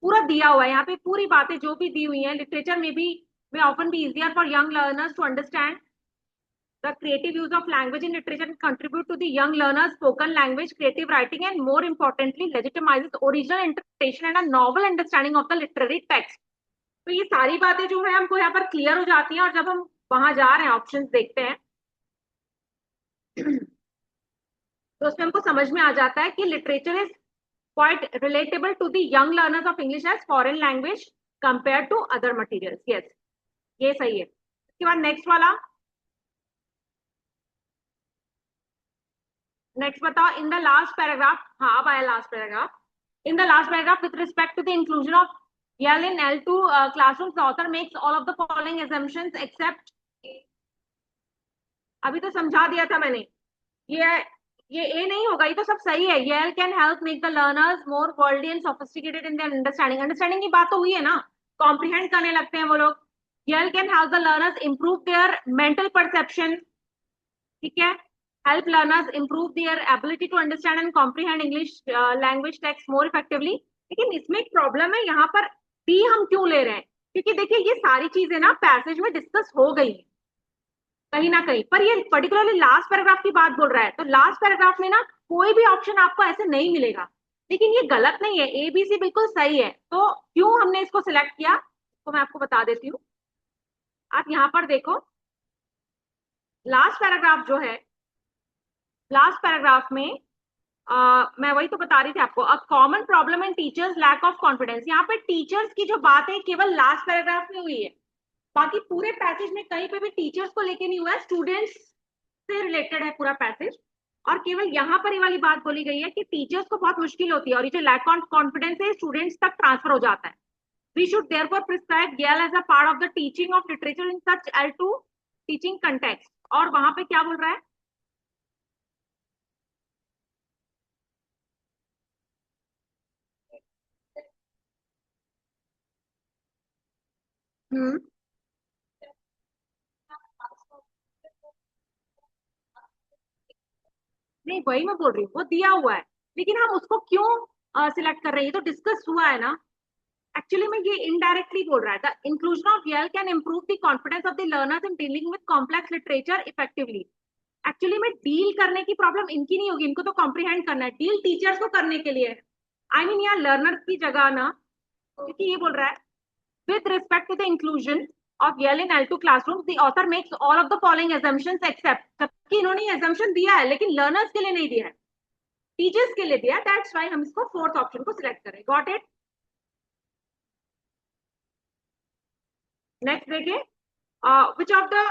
पूरा दिया हुआ है यहाँ पे, पूरी बातें जो भी दी हुई हैं। लिटरेचर में भी may often be easier for young learners to understand. The creative use of language in literature can contribute to the young learners spoken language, creative writing, and more importantly, legitimizes original interpretation and a novel understanding of the literary text. तो ये सारी बातें जो है हमको यहाँ पर clear हो जाती हैं, और जब हम वहां जा रहे हैं ऑप्शंस देखते हैं तो उसमें हमको समझ में आ जाता है कि literature is quite relatable to the young learners of English as foreign language compare to other materials. Yes, ये सही है। उसके बाद नेक्स्ट वाला, नेक्स्ट बताओ, इन द लास्ट पैराग्राफ, हाँ अब आया last paragraph. In the last paragraph with respect to the inclusion of YAL in L2 classrooms, the author makes all of the following assumptions except, अभी तो समझा दिया था मैंने, ये ये ए नहीं होगा, ये तो सब सही है। YAL can help make the learners more worldly and sophisticated in their understanding, understanding की बात तो हुई है ना, कॉम्प्रिहेंड करने लगते हैं वो लोग। YAL can help the learners improve their mental perception, ठीक है, help learners improve their ability to understand and comprehend English language text more effectively। लेकिन इसमें एक प्रॉब्लम है, यहाँ पर डी हम क्यों ले रहे हैं, क्योंकि देखिए ये सारी चीजें ना पैसेज में डिस्कस हो गई है कहीं ना कहीं, पर ये पर्टिकुलरली लास्ट पैराग्राफ की बात बोल रहा है, तो लास्ट पैराग्राफ में ना कोई भी ऑप्शन आपको ऐसे नहीं मिलेगा। लेकिन ये गलत नहीं है, ए बी सी बिल्कुल सही है। तो क्यों हमने इसको सिलेक्ट किया तो मैं आपको बता देती हूँ। आप यहाँ पर देखो, लास्ट पैराग्राफ जो है, लास्ट पैराग्राफ में मैं वही तो बता रही थी आपको, a common problem in teachers lack of confidence. यहाँ पे टीचर्स की जो बात है केवल लास्ट पैराग्राफ में हुई है, बाकी पूरे पैसेज में कहीं पे भी टीचर्स को लेके नहीं हुआ है, स्टूडेंट्स से रिलेटेड है पूरा पैसेज। और केवल यहाँ पर ये वाली बात बोली गई है कि टीचर्स को बहुत मुश्किल होती है, और ये जो लैक ऑफ कॉन्फिडेंस है स्टूडेंट्स तक ट्रांसफर हो जाता है। We should therefore prescribe YAL as a part of the teaching of literature in such L2 teaching context. और वहां पे क्या बोल रहा है, हम्म, नहीं वही मैं बोल रही हूँ, वो दिया हुआ है, लेकिन हम उसको क्यों सिलेक्ट कर रहे हैं, ये तो डिस्कस हुआ है ना। एक्चुअली में ये इनडायरेक्टली बोल रहा है, the inclusion of YAL can improve the confidence of the learners in dealing with complex literature effectively. Actually में डील करने की प्रॉब्लम इनकी नहीं होगी, इनको तो कॉम्प्रिहेंड करना है, डील टीचर्स को करने के लिए है। आई मीन यहाँ लर्नर्स की जगह ना, क्योंकि ये बोल रहा है with respect to the inclusion of YAL in L2 classrooms, the author makes all of the following assumptions except, जबकि इन्होंने assumption दिया है लेकिन learners के लिए नहीं दिया है, टीचर्स के लिए दिया है। दैट्स वाई हम इसको फोर्थ ऑप्शन को सिलेक्ट करें। Got it. नेक्स्ट देखिए, which of the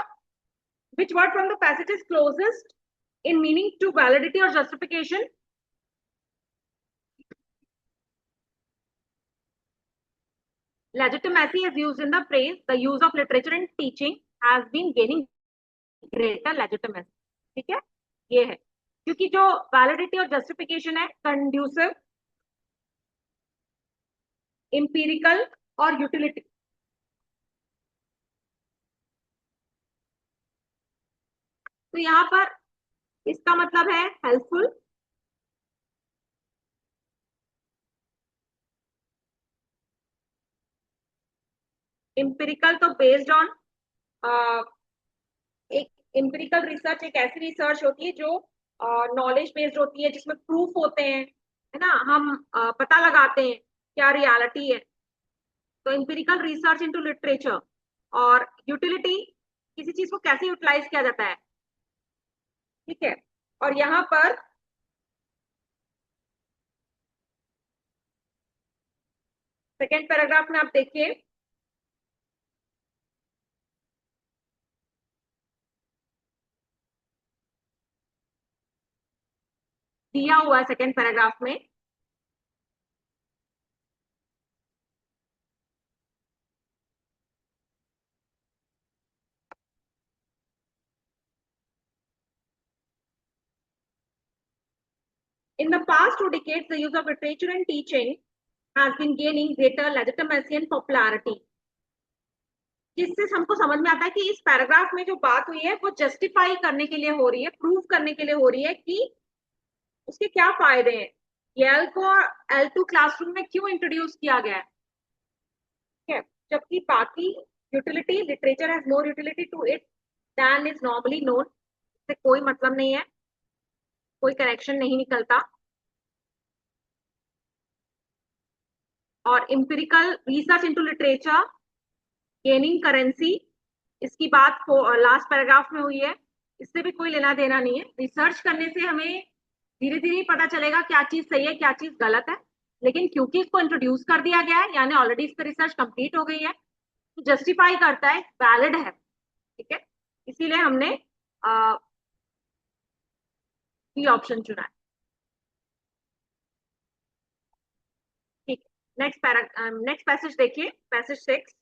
which word from the passage is closest in meaning to validity or justification। Legitimacy is used in the phrase the use of literature in teaching has been gaining greater legitimacy। ठीक है, ये है, क्योंकि जो validity और justification है conducive, empirical और utility. तो यहाँ पर इसका मतलब है हेल्पफुल, इंपेरिकल तो बेस्ड ऑन, एक इंपेरिकल रिसर्च एक ऐसी रिसर्च होती है जो नॉलेज बेस्ड होती है, जिसमें प्रूफ होते हैं, है ना, हम पता लगाते हैं क्या रियलिटी है। तो इंपेरिकल रिसर्च इनटू लिटरेचर। और यूटिलिटी, किसी चीज को कैसे यूटिलाइज किया जाता है, ठीक है। और यहाँ पर सेकेंड पैराग्राफ में आप देखिए, दिया हुआ है सेकेंड पैराग्राफ में, In the past 2 decades, the use of literature in teaching has been gaining greater legitimacy and popularity. जिससे हमको समझ में आता है कि इस पैराग्राफ में जो बात हुई है वो जस्टिफाई करने के लिए हो रही है, प्रूव करने के लिए हो रही है कि उसके क्या फायदे हैं, येल को L2 क्लासरूम में क्यों इंट्रोड्यूस किया गया है, ठीक है, जबकि बाकी utility, literature has more utility to it than is normally known, इससे कोई मतलब नहीं है, कोई कनेक्शन नहीं निकलता। और empirical research into literature gaining currency, इसकी बात लास्ट पैराग्राफ में हुई है, इससे भी कोई लेना देना नहीं है। रिसर्च करने से हमें धीरे धीरे पता चलेगा क्या चीज सही है क्या चीज गलत है, लेकिन क्योंकि इसको इंट्रोड्यूस कर दिया गया है यानी ऑलरेडी इस पर रिसर्च कंप्लीट हो गई है, तो जस्टिफाई करता है, वैलिड है, ठीक है, इसीलिए हमने बी ऑप्शन चुना है। ठीक, नेक्स्ट पैसेज देखिए, पैसेज 6।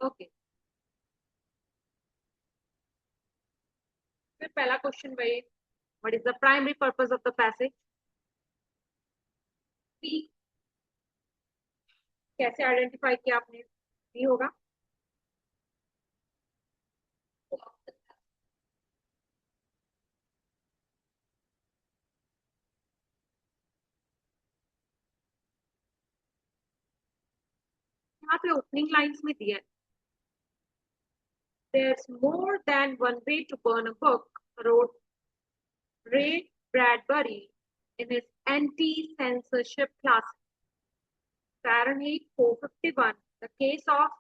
ओके, फिर पहला क्वेश्चन भाई, what is the primary purpose of the passage? P कैसे आइडेंटिफाई किया आपने? पी होगा। यहाँ पे ओपनिंग लाइंस में दिया है, there's more than one way to burn a book, wrote Ray Bradbury in his anti-censorship class. Fahrenheit 451, the case of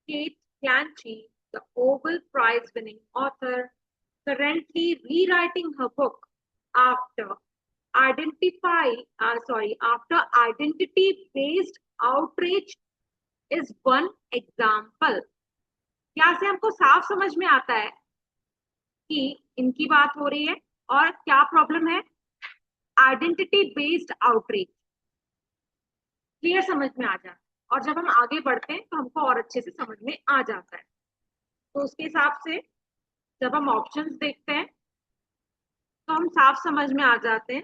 Kate Clancy, the Nobel Prize-winning author, currently rewriting her book after after identity-based outrage is one example. क्या से हमको साफ समझ में आता है कि इनकी बात हो रही है और क्या प्रॉब्लम है? Identity based outreach. क्लियर समझ में आ जाता है, और जब हम आगे बढ़ते हैं तो हमको और अच्छे से समझ में आ जाता है। तो उसके हिसाब से जब हम ऑप्शंस देखते हैं तो हम साफ समझ में आ जाते हैं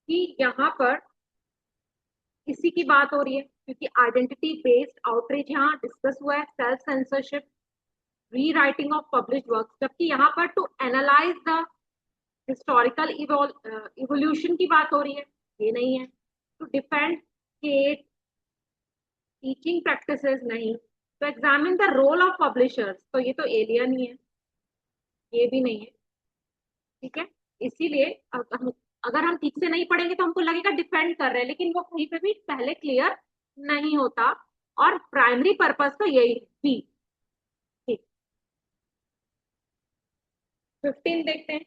कि यहाँ पर इसी की बात हो रही है, क्योंकि आइडेंटिटी बेस्ड आउटरीच यहाँ डिस्कस हुआ है, self censorship, rewriting of published works, जबकि यहाँ पर to analyze the historical evolution की बात हो रही है, ये नहीं है। To defend state teaching practices नहीं। तो examine the role of publishers, तो ये तो एलियन ही है, ये भी नहीं है। ठीक है, इसीलिए अगर हम ठीक से नहीं पढ़ेंगे तो हमको लगेगा डिफेंड कर रहे हैं, लेकिन वो कहीं पे भी पहले क्लियर नहीं होता, और प्राइमरी पर्पस तो यही है, बी। ठीक, 15 देखते हैं।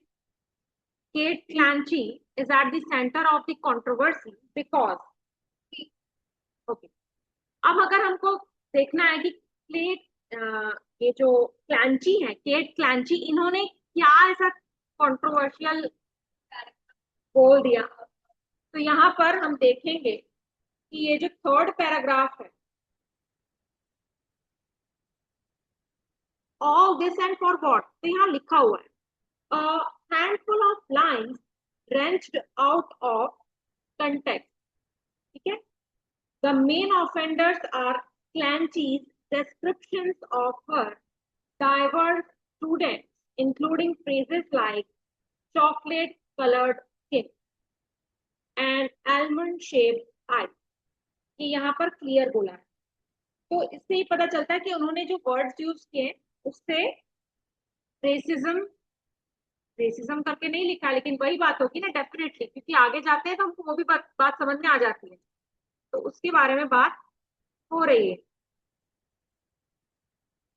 Kate Clancy is at the center of the controversy because, okay, अब अगर हमको देखना है कि ये जो क्लैंची है, केट क्लैंची, इन्होंने क्या ऐसा कंट्रोवर्शियल बोल दिया, तो यहाँ पर हम देखेंगे कि ये जो थर्ड पैराग्राफ है, all this and for what, तो यहाँ लिखा हुआ है a handful of lines wrenched out of context. ठीक है, the main offenders are Clancy's descriptions of her diverse students, including phrases like chocolate colored skin and almond shaped eyes. ये यहाँ पर क्लियर बोला है, तो इससे ही पता चलता है कि उन्होंने जो वर्ड्स यूज किए उससे रेसिज्म रेसिज्म करके नहीं लिखा, लेकिन वही बात होगी ना डेफिनेटली, क्योंकि आगे जाते हैं तो हमको वो भी बात समझ में आ जाती है, तो उसके बारे में बात हो रही है।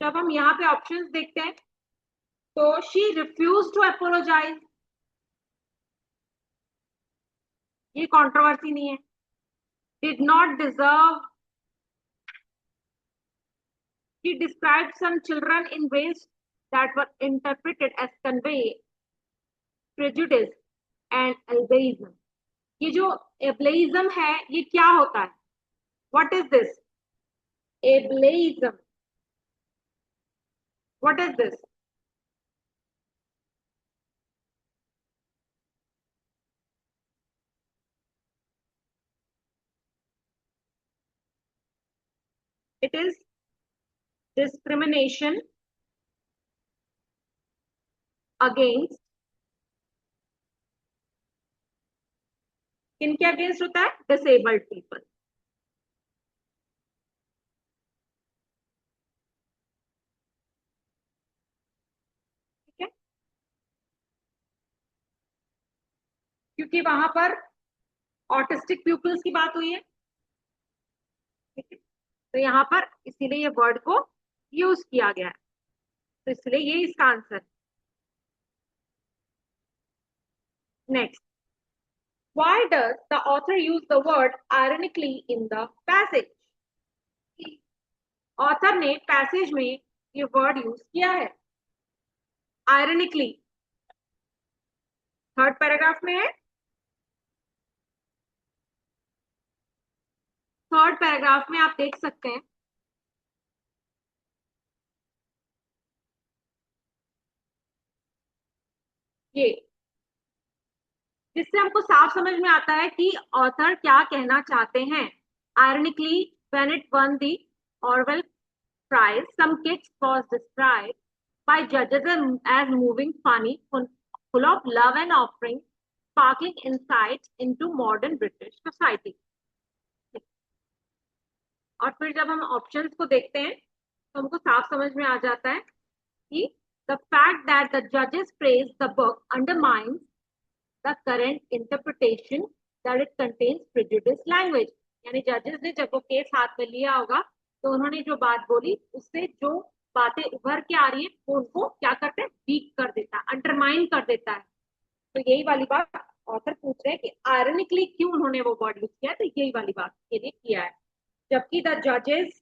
जब हम यहाँ पे ऑप्शंस देखते हैं तो शी रिफ्यूज टू अपोलोजाइज, ये कंट्रोवर्सी नहीं है। Did not deserve, she described some children in ways that were interpreted as convey prejudice and ableism. ये जो ableism है ये क्या होता है? What is this? Ableism. What is this? It is discrimination against, किनके अगेंस्ट होता है? Disabled people. ठीक है, क्योंकि वहां पर ऑटिस्टिक पीपल्स की बात हुई है। ठीक है, तो यहाँ पर इसीलिए ये वर्ड को यूज किया गया है, तो इसलिए ये इसका answer. Next, why does the author use the word ironically in the passage? Author ने पैसेज में ये वर्ड यूज किया है आयरनिकली, थर्ड पैराग्राफ में है। थर्ड पैराग्राफ में आप देख सकते हैं ये, जिससे हमको साफ समझ में आता है कि ऑथर क्या कहना चाहते हैं. Ironically, when it won the Orwell Prize, some kids was described by judges as moving, funny, full of love and offering sparkling insights into modern British society. और फिर जब हम ऑप्शंस को देखते हैं तो हमको साफ समझ में आ जाता है कि the fact that the judges praise the book undermines the current interpretation that it contains prejudiced language. यानी जजेस ने जब वो केस हाथ में लिया होगा तो उन्होंने जो बात बोली उससे जो बातें उभर के आ रही है वो उनको क्या करते हैं, वीक कर देता है, अंडरमाइन कर देता है. तो यही वाली बात ऑथर पूछ रहे हैं कि आयरनिकली क्यों उन्होंने वो वर्ड यूज किया, तो यही वाली बात के लिए किया है. जबकि द जजेस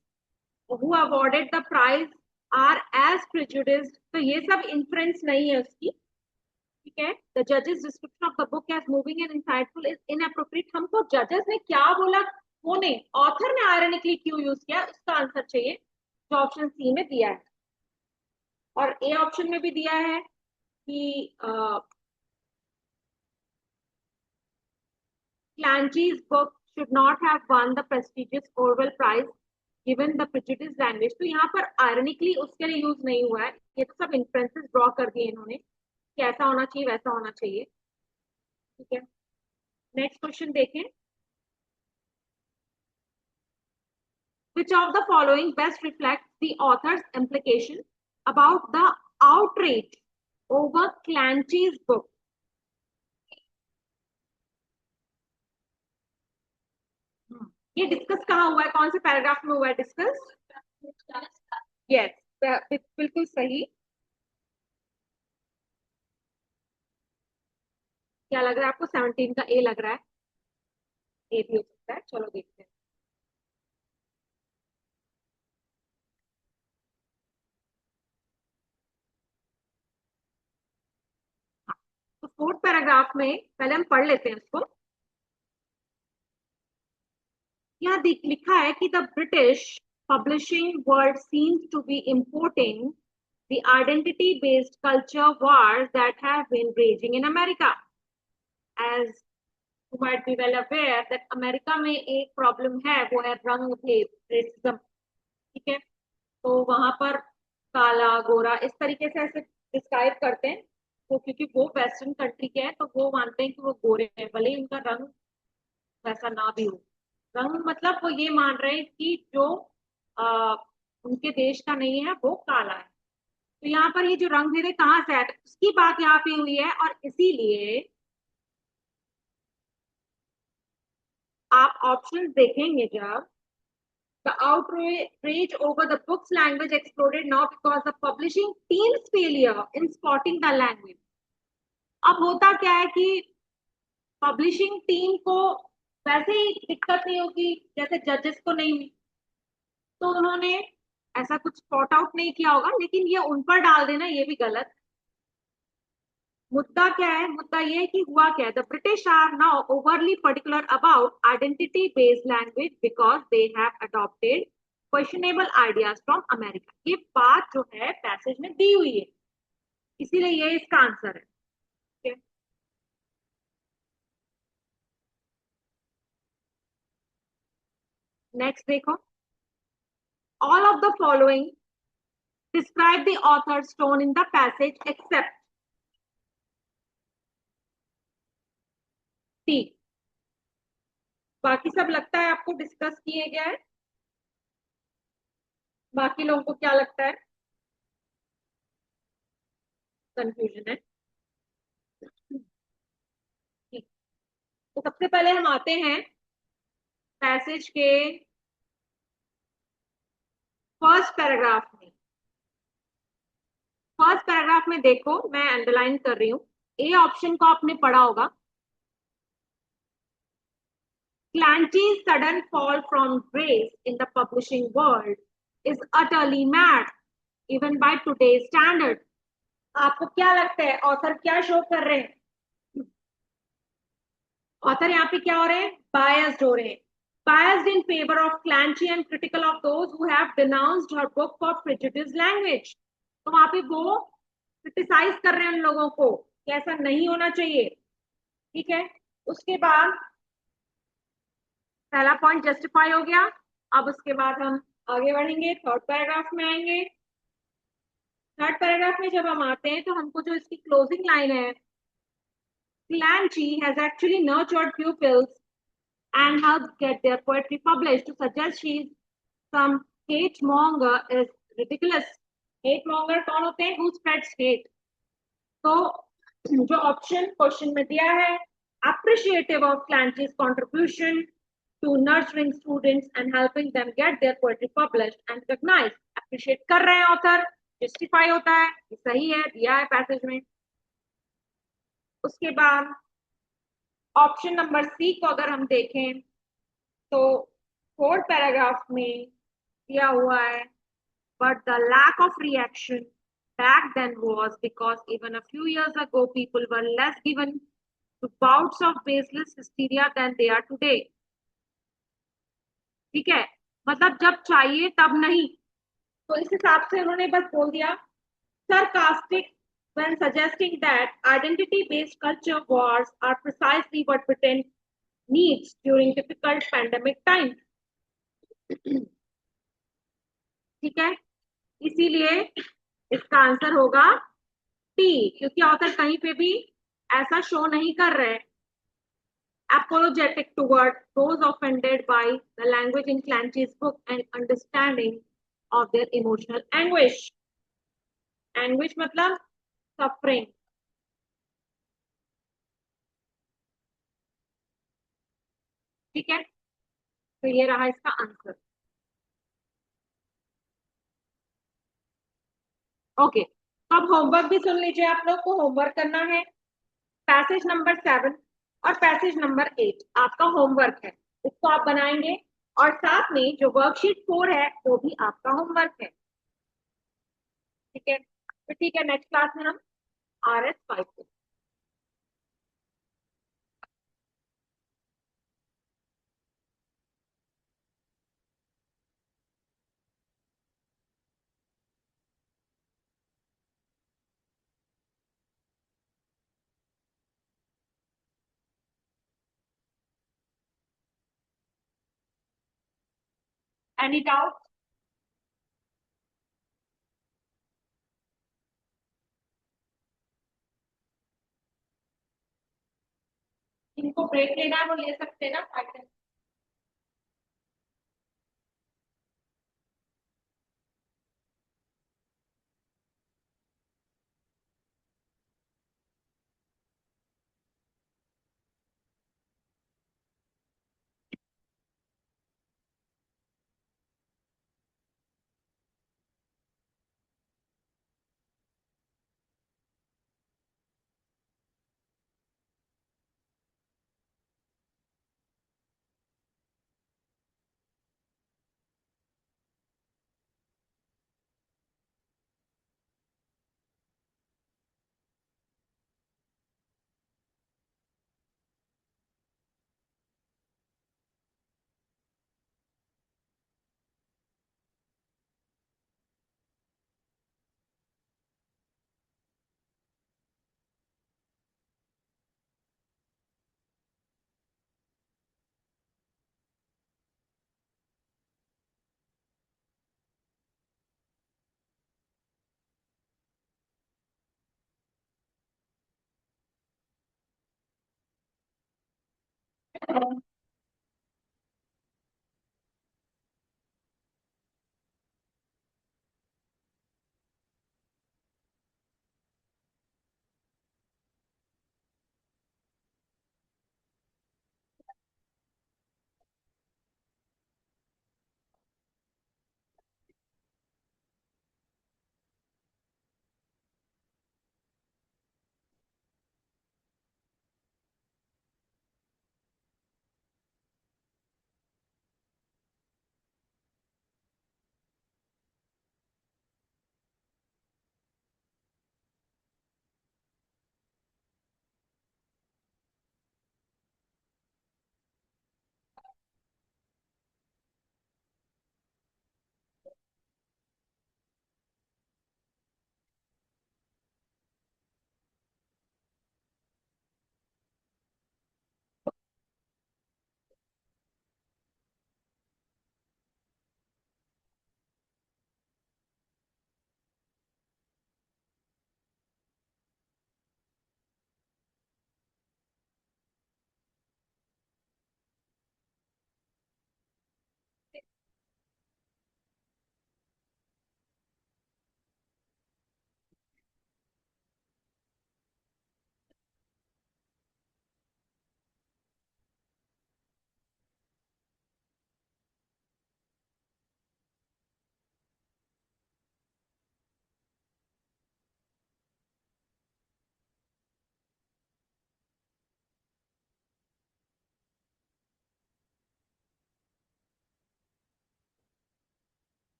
who awarded the prize are as prejudiced, तो ये सब इन्फ्लुएंस नहीं है उसकी. ठीक है, द जजेस description of the book as moving and insightful is inappropriate. हमको जजेस ने क्या बोला वो नहीं, ऑथर ने आयरनिकली क्यों यूज किया उसका आंसर चाहिए, जो ऑप्शन सी में दिया है. और ए ऑप्शन में भी दिया है कि Clancy's book should not have won the prestigious Orwell Prize given the prejudiced language. तो यहाँ पर ironically उसके लिए यूज नहीं हुआ है, ये तो सब इन्फ्लुएंसेस ड्रॉ कर दिए इन्होंने कि ऐसा होना चाहिए वैसा होना चाहिए. ठीक है, नेक्स्ट क्वेश्चन देखें. Which of the following best reflects the author's implication about the outrage over Clancy's book? ये डिस्कस कहाँ हुआ है, कौन से पैराग्राफ में हुआ है डिस्कस? यस, बिल्कुल सही. क्या लग रहा है आपको, 17 का ए लग रहा है? ए भी हो सकता है, चलो देखते हैं. हाँ, तो फोर्थ पैराग्राफ में पहले हम पढ़ लेते हैं उसको. यहाँ लिखा है कि the British publishing world seems to be importing the identity based culture wars that have been raging in America. As you might be well aware that America में एक प्रॉब्लम है, वो है रंग भेद, रेसिज्म. ठीक है, तो वहां पर काला गोरा इस तरीके से ऐसे डिस्क्राइब करते हैं. तो क्योंकि वो वेस्टर्न कंट्री के हैं तो वो मानते हैं कि वो गोरे हैं, भले ही उनका रंग वैसा ना भी हो. रंग मतलब वो ये मान रहे हैं कि जो आ, उनके देश का नहीं है वो काला है. तो यहाँ पर ये जो रंग भेद कहाँ से आया, उसकी बात यहाँ पे हुई है. और इसीलिए आप ऑप्शंस देखेंगे जब, the outrage over the book's language exploded now because the publishing team's failure in spotting the language. अब होता क्या है कि पब्लिशिंग टीम को वैसे ही दिक्कत नहीं होगी जैसे जजेस को नहीं हुई, तो उन्होंने ऐसा कुछ स्पॉट आउट नहीं किया होगा, लेकिन ये उन पर डाल देना ये भी गलत. मुद्दा क्या है, मुद्दा ये है कि हुआ क्या है. The British are now overly particular about identity based language because they have adopted questionable ideas from America. ये बात जो है पैसेज में दी हुई है, इसीलिए ये इसका आंसर है. नेक्स्ट देखो. All of the following describe the authors tone in the passage except T. बाकी सब लगता है आपको डिस्कस किए गया है, बाकी लोगों को क्या लगता है, कंफ्यूजन है. ठीक, तो सबसे पहले हम आते हैं पैसेज के फर्स्ट पैराग्राफ में. फर्स्ट पैराग्राफ में देखो, मैं अंडरलाइन कर रही हूं, ए ऑप्शन को आपने पढ़ा होगा. Clancy's sudden fall from grace in the publishing world is utterly mad, even by today's standards. आपको क्या लगता है ऑथर क्या शो कर रहे हैं? ऑथर यहाँ पे क्या हो रहे हैं, बायस्ड हो रहे हैं. Biased in favor of Clancy and critical of those who have denounced her book for prejudiced language. तो वहां पे वो क्रिटिसाइज कर रहे हैं उन लोगों को कि ऐसा नहीं होना चाहिए. ठीक है. उसके बाद पहला पॉइंट जस्टिफाई हो गया. अब उसके बाद हम आगे बढ़ेंगे, थर्ड पैराग्राफ में आएंगे. थर्ड पैराग्राफ में जब हम आते हैं तो हमको जो इसकी क्लोजिंग लाइन है, Clancy has actually nurtured pupils and helped get their poetry published. To suggest she's some hate monger is ridiculous. Hate monger कौन होते हैं? Who spreads hate. तो जो ऑप्शन क्वेश्चन में दिया है, appreciative of Clancy's contribution to nurturing students and helping them get their poetry published and recognized. Appreciate कर रहे हैं ऑथर, justify होता है, सही है, दिया है पैसेज में. उसके बाद ऑप्शन नंबर सी को अगर हम देखें तो फोर्थ पैराग्राफ में दिया हुआ है, but the lack of reaction back then was because even a few years ago people were less given to bouts of baseless hysteria than they are today. ठीक है, मतलब जब चाहिए तब नहीं. तो इस हिसाब से उन्होंने बस बोल दिया sarcastic when suggesting that identity-based culture wars are precisely what Britain needs during difficult pandemic times. ठीक है, इसीलिए इसका आंसर होगा टी, क्योंकि ऑथर कहीं पे भी ऐसा शो नहीं कर रहे. Apologetic toward those offended by the language in Clancy's book and understanding of their emotional anguish. Anguish मतलब suffering. ठीक है, तो ये रहा इसका आंसर. ओके, तो अब होमवर्क भी सुन लीजिए. आप लोग को होमवर्क करना है पैसेज नंबर 7 और पैसेज नंबर 8 आपका होमवर्क है. इसको आप बनाएंगे और साथ में जो वर्कशीट 4 है वो भी आपका होमवर्क है. ठीक है, तो ठीक है, नेक्स्ट क्लास में हम RS 5 एनी डाउट? इनको ब्रेक लेना है वो ले सकते हैं ना 5 10.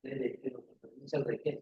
चल रही है।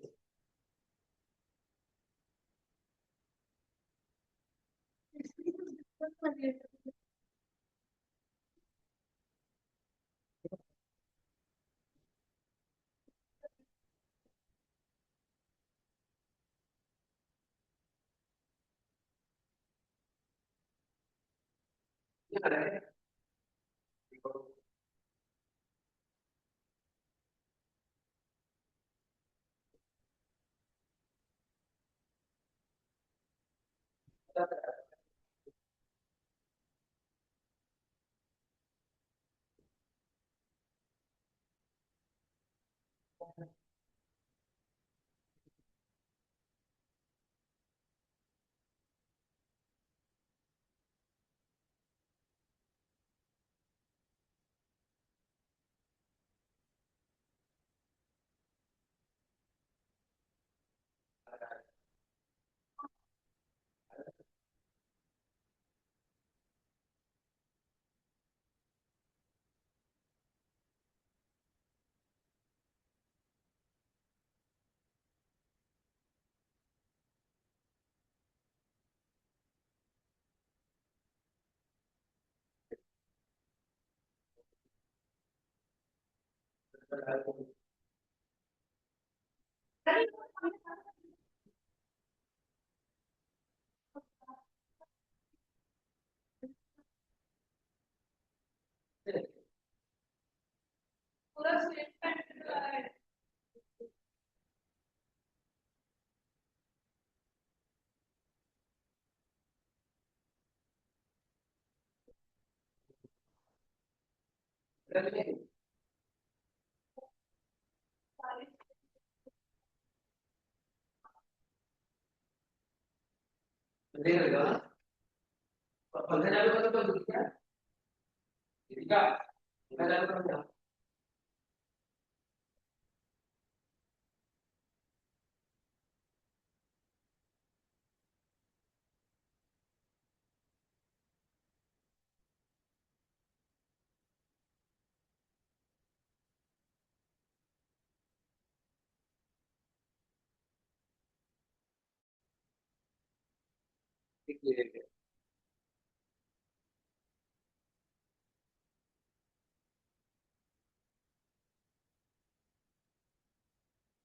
पूरा स्टेटमेंट देगा और 15,000 रुपये तो दिखा दिखा 15,000 रुपये दिख